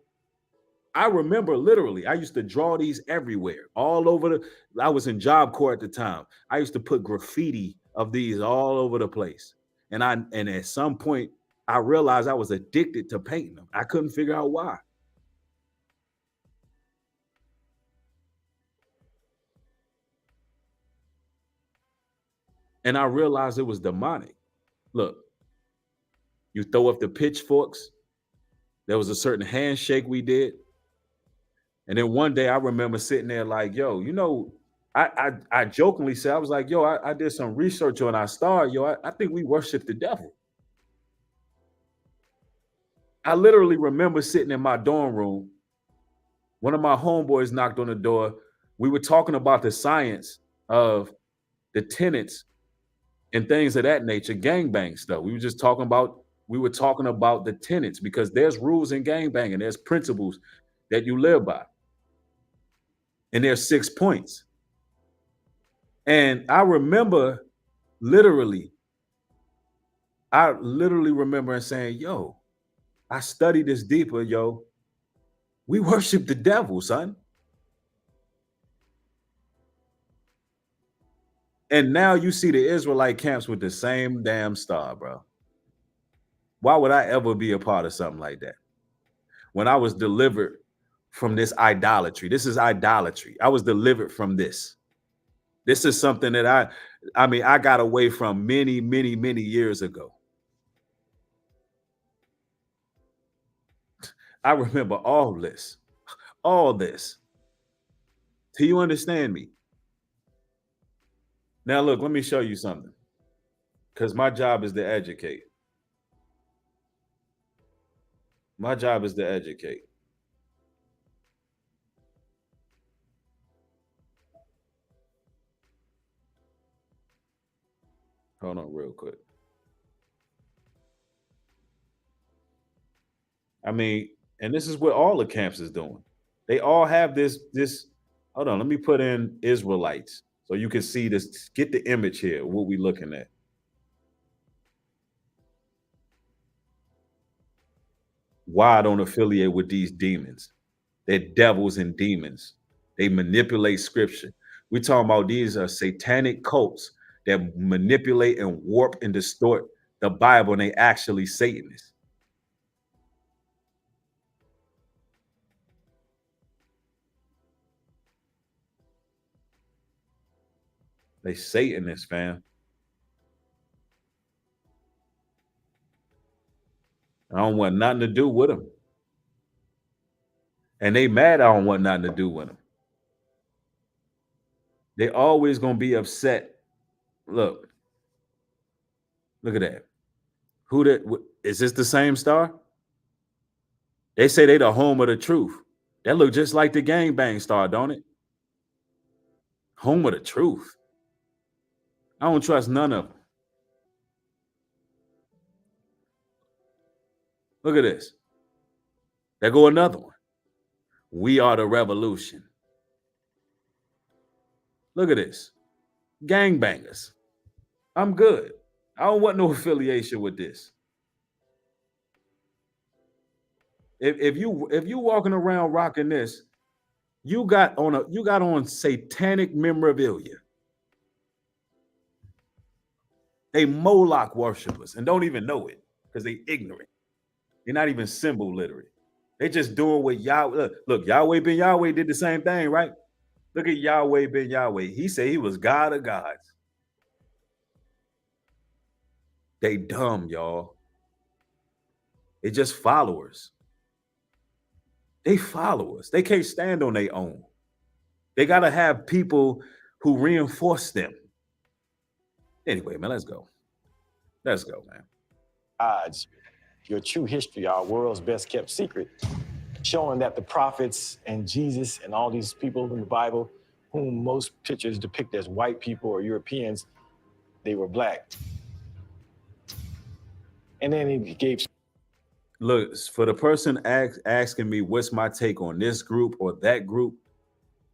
I remember literally, I used to draw these everywhere, all over I was in Job Corps at the time. I used to put graffiti of these all over the place. And at some point, I realized I was addicted to painting them. I couldn't figure out why. And I realized it was demonic. Look, you throw up the pitchforks. There was a certain handshake we did. And then one day I remember sitting there like, yo, you know, I jokingly said, I was like, yo, I did some research on our star. Yo, I think we worship the devil. I literally remember sitting in my dorm room. One of my homeboys knocked on the door. We were talking about the science of the tenets and things of that nature, gangbang stuff. We were talking about the tenets because there's rules in gangbanging. There's principles that you live by. And there's 6 points. And I remember literally remember saying, yo, I studied this deeper, yo. We worship the devil, son. And now you see the Israelite camps with the same damn star, bro. Why would I ever be a part of something like that? When I was delivered from this idolatry. This is idolatry. I was delivered from this. This is something that I got away from many, many, many years ago. I remember all this. Do you understand me? Now, look, let me show you something. Because my job is to educate. My job is to educate. Hold on real quick. I mean, and this is what all the camps is doing. They all have this. Hold on, let me put in Israelites so you can see this. Get the image here, what we looking at. Why I don't affiliate with these demons. They're devils and demons. They manipulate scripture. We're talking about these are satanic cults that manipulate and warp and distort the Bible, and they actually Satanists. They Satanists, fam. I don't want nothing to do with them. And they mad I don't want nothing to do with them. They always gonna be upset. Look at that. Is this the same star? They say they the home of the truth. That look just like the gangbang star, don't it? Home of the truth. I don't trust none of them. Look at this. There go another one. We are the revolution. Look at this. Gangbangers. I'm good. I don't want no affiliation with this. If you walking around rocking this, you got on satanic memorabilia. They Moloch worshipers and don't even know it because they ignorant. They're not even symbol literate. They just doing what Yahweh. Look, Yahweh ben Yahweh did the same thing, right? Look at Yahweh ben Yahweh. He said he was God of gods. They dumb, y'all. They just followers. They followers. They can't stand on their own. They got to have people who reinforce them. Anyway, man, let's go. Let's go, man. Odds, your true history, our world's best kept secret, showing that the prophets and Jesus and all these people in the Bible, whom most pictures depict as white people or Europeans, they were black. And then he gave. Look, for the person asking me what's my take on this group or that group,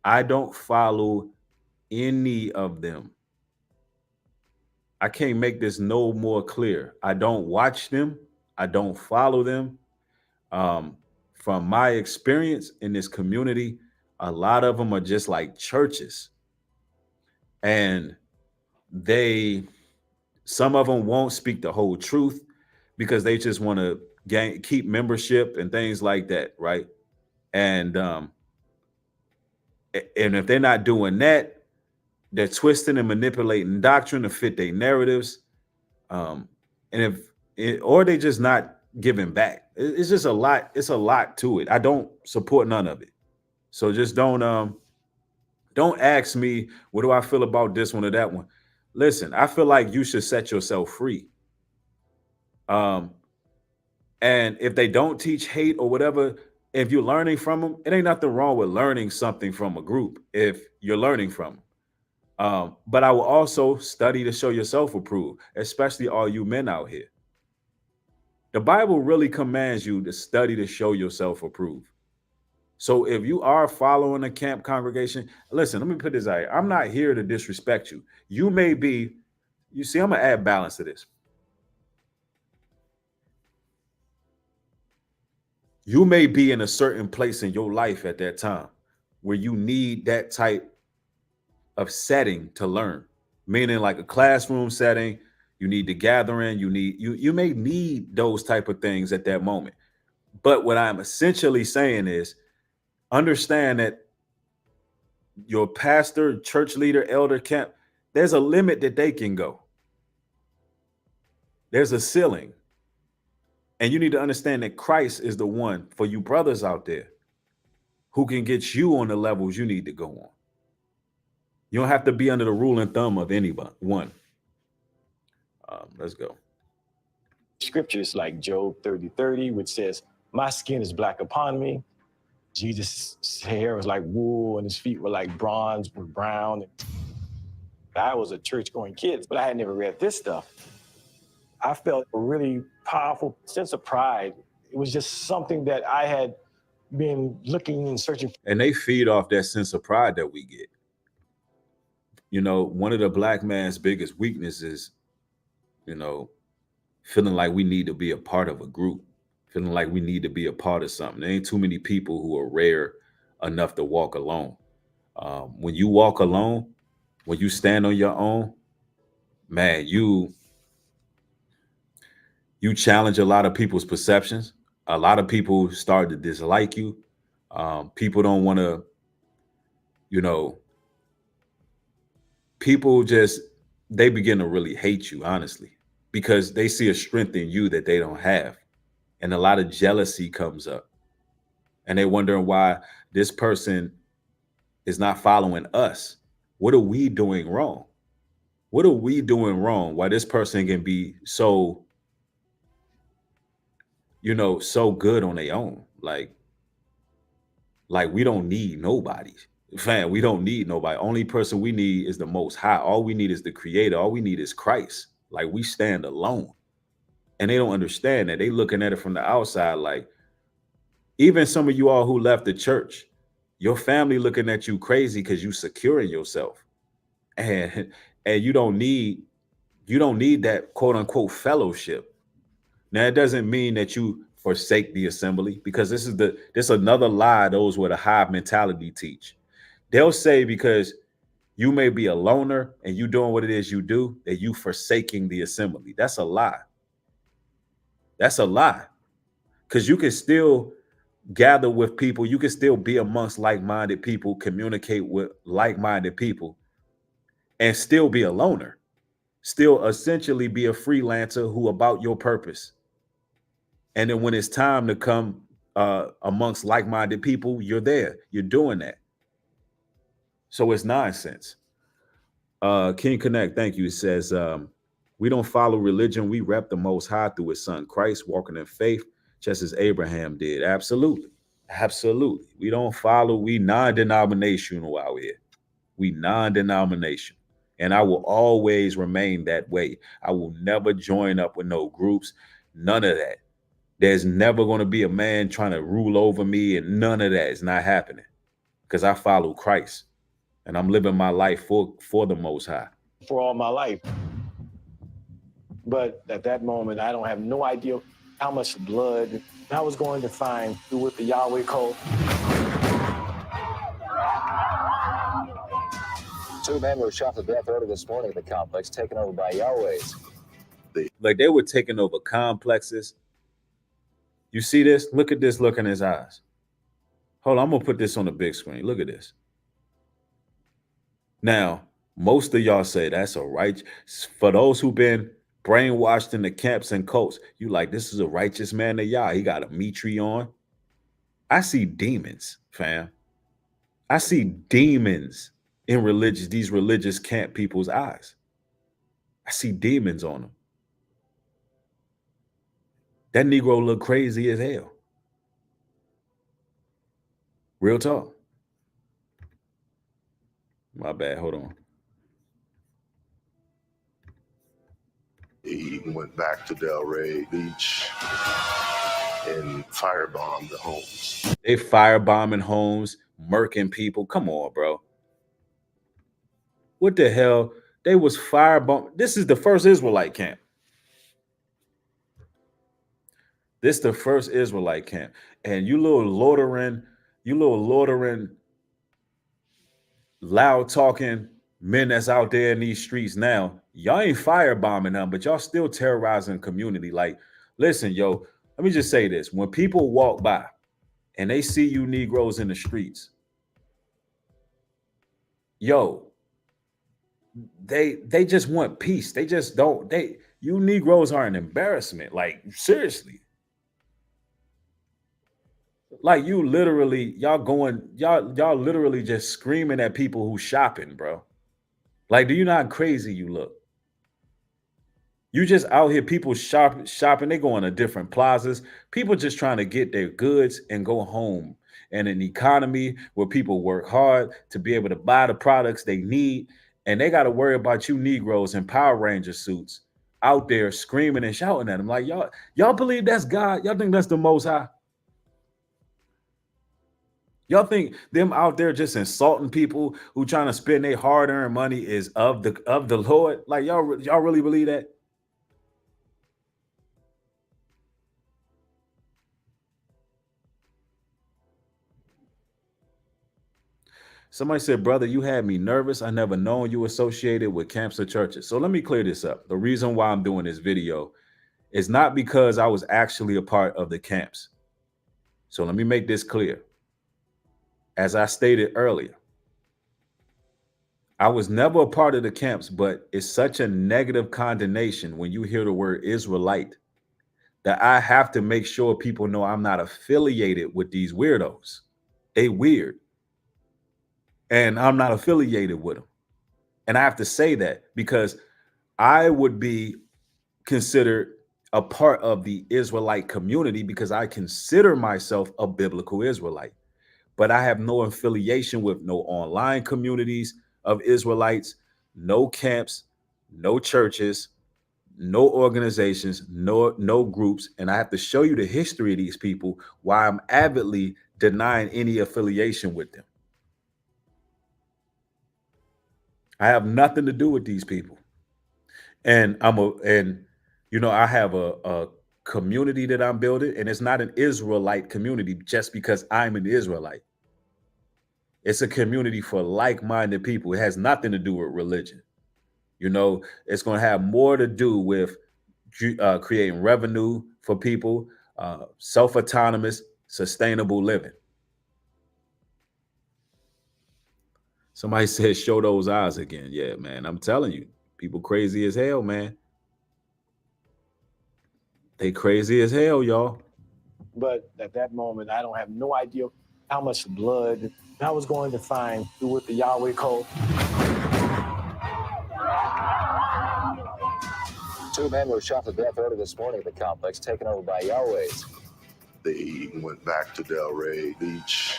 I don't follow any of them. I can't make this no more clear. I don't watch them. I don't follow them. From my experience in this community, a lot of them are just like churches. And some of them won't speak the whole truth because they just want to keep membership and things like that, right? And if they're not doing that, they're twisting and manipulating doctrine to fit their narratives. Or they just not giving back. It's just a lot. It's a lot to it. I don't support none of it. So just don't ask me, what do I feel about this one or that one? Listen, I feel like you should set yourself free. And if they don't teach hate or whatever, if you're learning from them, it ain't nothing wrong with learning something from a group if you're learning from them. But I will also study to show yourself approved, especially all you men out here. The Bible really commands you to study to show yourself approved. So if you are following a camp congregation, listen, let me put this out here. I'm not here to disrespect you. You may be, you see, I'm going to add balance to this. You may be in a certain place in your life at that time where you need that type of setting to learn, meaning like a classroom setting. You need the gathering. You may need those type of things at that moment. But what I'm essentially saying is understand that your pastor, church leader, elder, camp, there's a limit that they can go. There's a ceiling. And you need to understand that Christ is the one for you brothers out there who can get you on the levels you need to go on. You don't have to be under the rule and thumb of anyone. Let's go. Scriptures like Job 30:30, which says, my skin is black upon me. Jesus' hair was like wool and his feet were like bronze or brown. I was a church-going kid, but I had never read this stuff. I felt a really powerful sense of pride. It was just something that I had been looking and searching for. And they feed off that sense of pride that we get. You know, one of the black man's biggest weaknesses, feeling like we need to be a part of a group, feeling like we need to be a part of something. There ain't too many people who are rare enough to walk alone. When you walk alone, when you stand on your own, man, you challenge a lot of people's perceptions. A lot of people start to dislike you. People don't want to, people they begin to really hate you, honestly, because they see a strength in you that they don't have. And a lot of jealousy comes up. And they're wondering why this person is not following us. What are we doing wrong? What are we doing wrong? Why this person can be so, so good on their own? Like we don't need nobody. Fam, we don't need nobody. Only person we need is the Most High. All we need is the Creator. All we need is Christ. Like, we stand alone. And they don't understand that. They looking at it from the outside. Like, even some of you all who left the church, your family looking at you crazy because you securing yourself. And you don't need that quote unquote fellowship. Now, it doesn't mean that you forsake the assembly, because this is another lie those with a hive mentality teach. They'll say because you may be a loner and you doing what it is you do, that you forsaking the assembly. That's a lie. That's a lie. Because you can still gather with people. You can still be amongst like-minded people, communicate with like-minded people, and still be a loner. Still essentially be a freelancer who about your purpose. And then when it's time to come amongst like-minded people, you're there. You're doing that. So it's nonsense. King Connect, thank you. It says, we don't follow religion. We rep the Most High through his son Christ, walking in faith, just as Abraham did. Absolutely. Absolutely. We don't follow. We non-denominational out here. We non-denomination. And I will always remain that way. I will never join up with no groups, None of that. There's never going to be a man trying to rule over me, and none of that is not happening because I follow Christ and I'm living my life for the Most High. For all my life. But at that moment, I don't have no idea how much blood I was going to find through what the Yahweh called. 2 men were shot to death early this morning at the complex taken over by Yahweh's. Like they were taking over complexes. You see this? Look at this look in his eyes. Hold on, I'm going to put this on the big screen. Look at this. Now, most of y'all say that's a right. For those who've been brainwashed in the camps and cults, you like, this is a righteous man of Yah. He got a mitri on. I see demons, fam. I see demons in these religious camp people's eyes. I see demons on them. That Negro look crazy as hell. Real talk. My bad, hold on. He went back to Delray Beach and firebombed the homes. They firebombing homes, murking people. Come on, bro. What the hell? They was firebombing. This is the first Israelite camp. This is the first Israelite camp. And you little loitering, loud talking men that's out there in these streets now, y'all ain't firebombing them, but y'all still terrorizing the community. Like, listen, yo, let me just say this. When people walk by and they see you Negroes in the streets, yo, they just want peace. They just don't, you Negroes are an embarrassment. Like, seriously. Like, you literally, y'all literally just screaming at people who shopping, bro. Like, do you know how crazy you look? You just out here, people shopping, they going to different plazas. People just trying to get their goods and go home. And an economy where people work hard to be able to buy the products they need. And they got to worry about you Negroes in Power Ranger suits out there screaming and shouting at them. Like, y'all believe that's God? Y'all think that's the Most High? Y'all think them out there just insulting people who trying to spend their hard-earned money is of the Lord? Like, y'all really believe that? Somebody said, brother, you had me nervous. I never known you associated with camps or churches. So let me clear this up. The reason why I'm doing this video is not because I was actually a part of the camps. So let me make this clear. As I stated earlier, I was never a part of the camps, but it's such a negative condemnation when you hear the word Israelite that I have to make sure people know I'm not affiliated with these weirdos. They weird. And I'm not affiliated with them. And I have to say that because I would be considered a part of the Israelite community because I consider myself a biblical Israelite. But I have no affiliation with no online communities of Israelites, no camps, no churches, no organizations, no groups. And I have to show you the history of these people, why I'm avidly denying any affiliation with them. I have nothing to do with these people. And I have a community that I'm building, and it's not an Israelite community just because I'm an Israelite. It's a community for like-minded people. It has nothing to do with religion. You know, it's going to have more to do with creating revenue for people, self-autonomous, sustainable living. Somebody said, show those eyes again. Yeah, man, I'm telling you, people crazy as hell, man. They crazy as hell, y'all. But at that moment, I don't have no idea how much blood I was going to find through what the Yahweh called. 2 men were shot to death early this morning at the complex taken over by Yahweh's. They went back to Delray Beach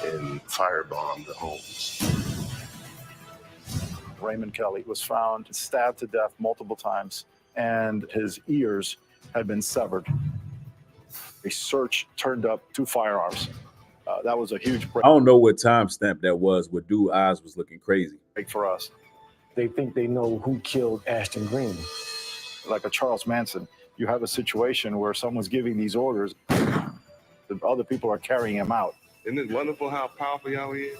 and firebombed the homes. Raymond Kelly was found stabbed to death multiple times, and his ears had been severed. A search turned up 2 firearms. That was a huge break I don't know what timestamp that was, but dude eyes was looking crazy. for us. They think they know who killed Ashton Green. Like a Charles Manson, you have a situation where someone's giving these orders, the other people are carrying him out. Isn't it wonderful how powerful Yahweh is?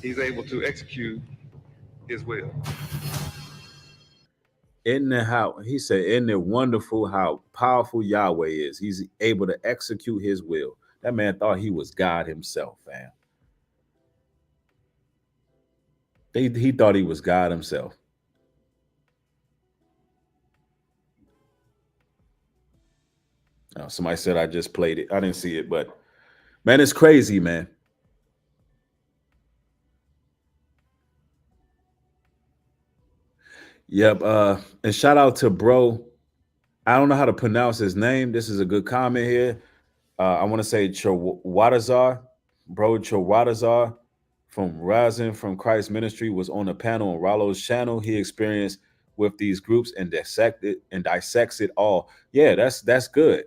He's able to execute his will. Isn't it wonderful how powerful Yahweh is? He's able to execute his will. That man thought he was God himself, fam. He thought he was God himself. Now, somebody said I just played it. I didn't see it, but man, it's crazy, man. Yep. And shout out to bro. I don't know how to pronounce his name. This is a good comment here. I want to say Chawadazar. Bro Chawadazar from Rising from Christ Ministry was on a panel on Rollo's channel. He experienced with these groups and dissects it all. Yeah, that's good.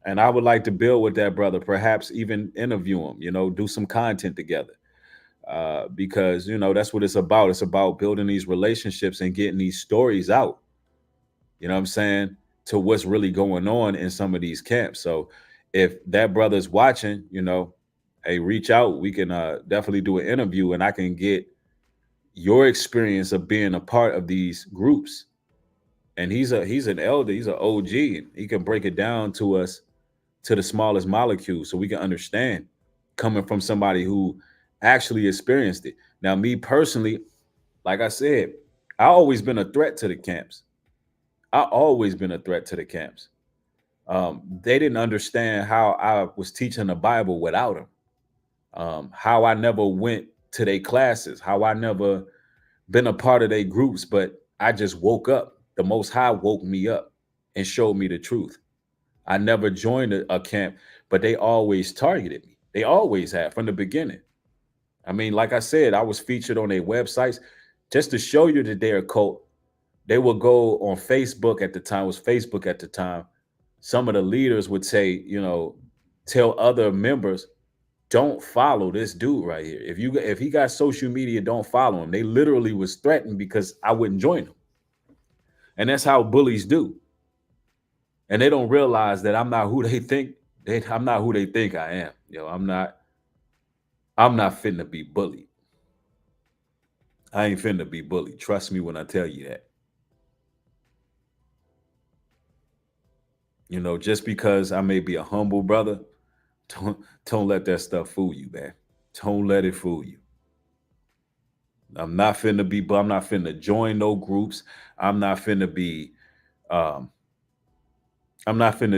And I would like to build with that brother, perhaps even interview him, do some content together. Because, that's what it's about. It's about building these relationships and getting these stories out, you know what I'm saying, to what's really going on in some of these camps. So if that brother's watching, hey, reach out. We can definitely do an interview and I can get your experience of being a part of these groups. And he's an elder, he's an OG, and he can break it down to us to the smallest molecule so we can understand, coming from somebody who actually experienced it. Now, me personally, like I said, I always been a threat to the camps. They didn't understand how I was teaching the Bible without them. How I never went to their classes, how I never been a part of their groups, but I just woke up. The Most High woke me up and showed me the truth. I never joined a camp, but they always targeted me. They always have from the beginning. I mean, like I said, I was featured on their websites just to show you that they're a cult. They would go on Facebook at the time. It was Facebook at the time. Some of the leaders would say, tell other members, don't follow this dude right here. If he got social media, don't follow him. They literally was threatened because I wouldn't join them. And that's how bullies do. And they don't realize that I'm not who they think. I'm not who they think I am. I'm not finna be bullied. I ain't finna be bullied. Trust me when I tell you that. Just because I may be a humble brother, don't let that stuff fool you, man. Don't let it fool you. I'm not finna join no groups. I'm not finna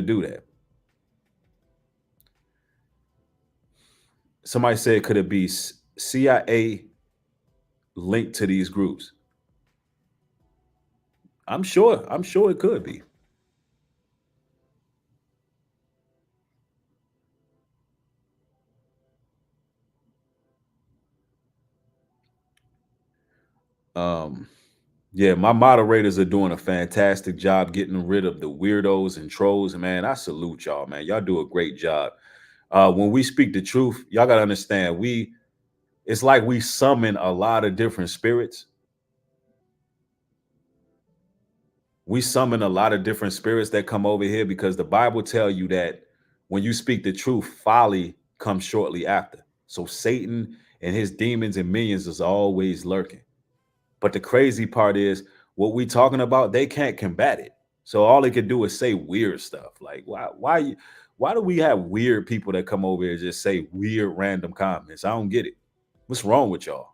do that. Somebody said, could it be CIA linked to these groups? I'm sure it could be. Yeah, my moderators are doing a fantastic job getting rid of the weirdos and trolls. Man, I salute y'all, man. Y'all do a great job. When we speak the truth, y'all gotta understand, it's like we summon a lot of different spirits. We summon a lot of different spirits that come over here because the Bible tells you that when you speak the truth, folly comes shortly after. So Satan and his demons and minions is always lurking. But the crazy part is what we talking about, they can't combat it. So all they can do is say weird stuff. Like, why do we have weird people that come over here and just say weird random comments? I don't get it. What's wrong with y'all?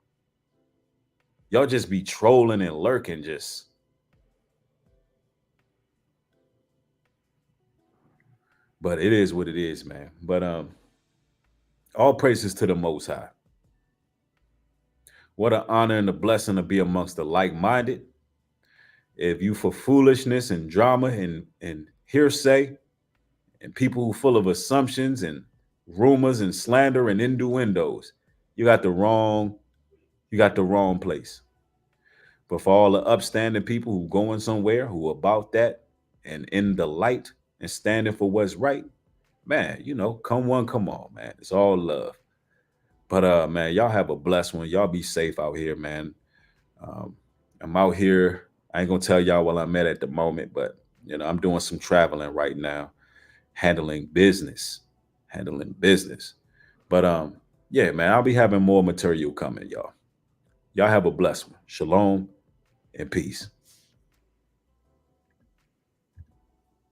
Y'all just be trolling and lurking just. But it is what it is, man. But all praises to the Most High. What an honor and a blessing to be amongst the like-minded. If you for foolishness and drama and hearsay and people who full of assumptions and rumors and slander and innuendos, you got the wrong place. But for all the upstanding people who going somewhere, who about that, and in the light and standing for what's right, man, you know, come one, come on, man. It's all love. But man, y'all have a blessed one. Y'all be safe out here, man. I'm out here. I ain't gonna tell y'all where I'm at the moment, but you know, I'm doing some traveling right now, handling business. But yeah, man, I'll be having more material coming, y'all. Y'all have a blessed one. Shalom and peace.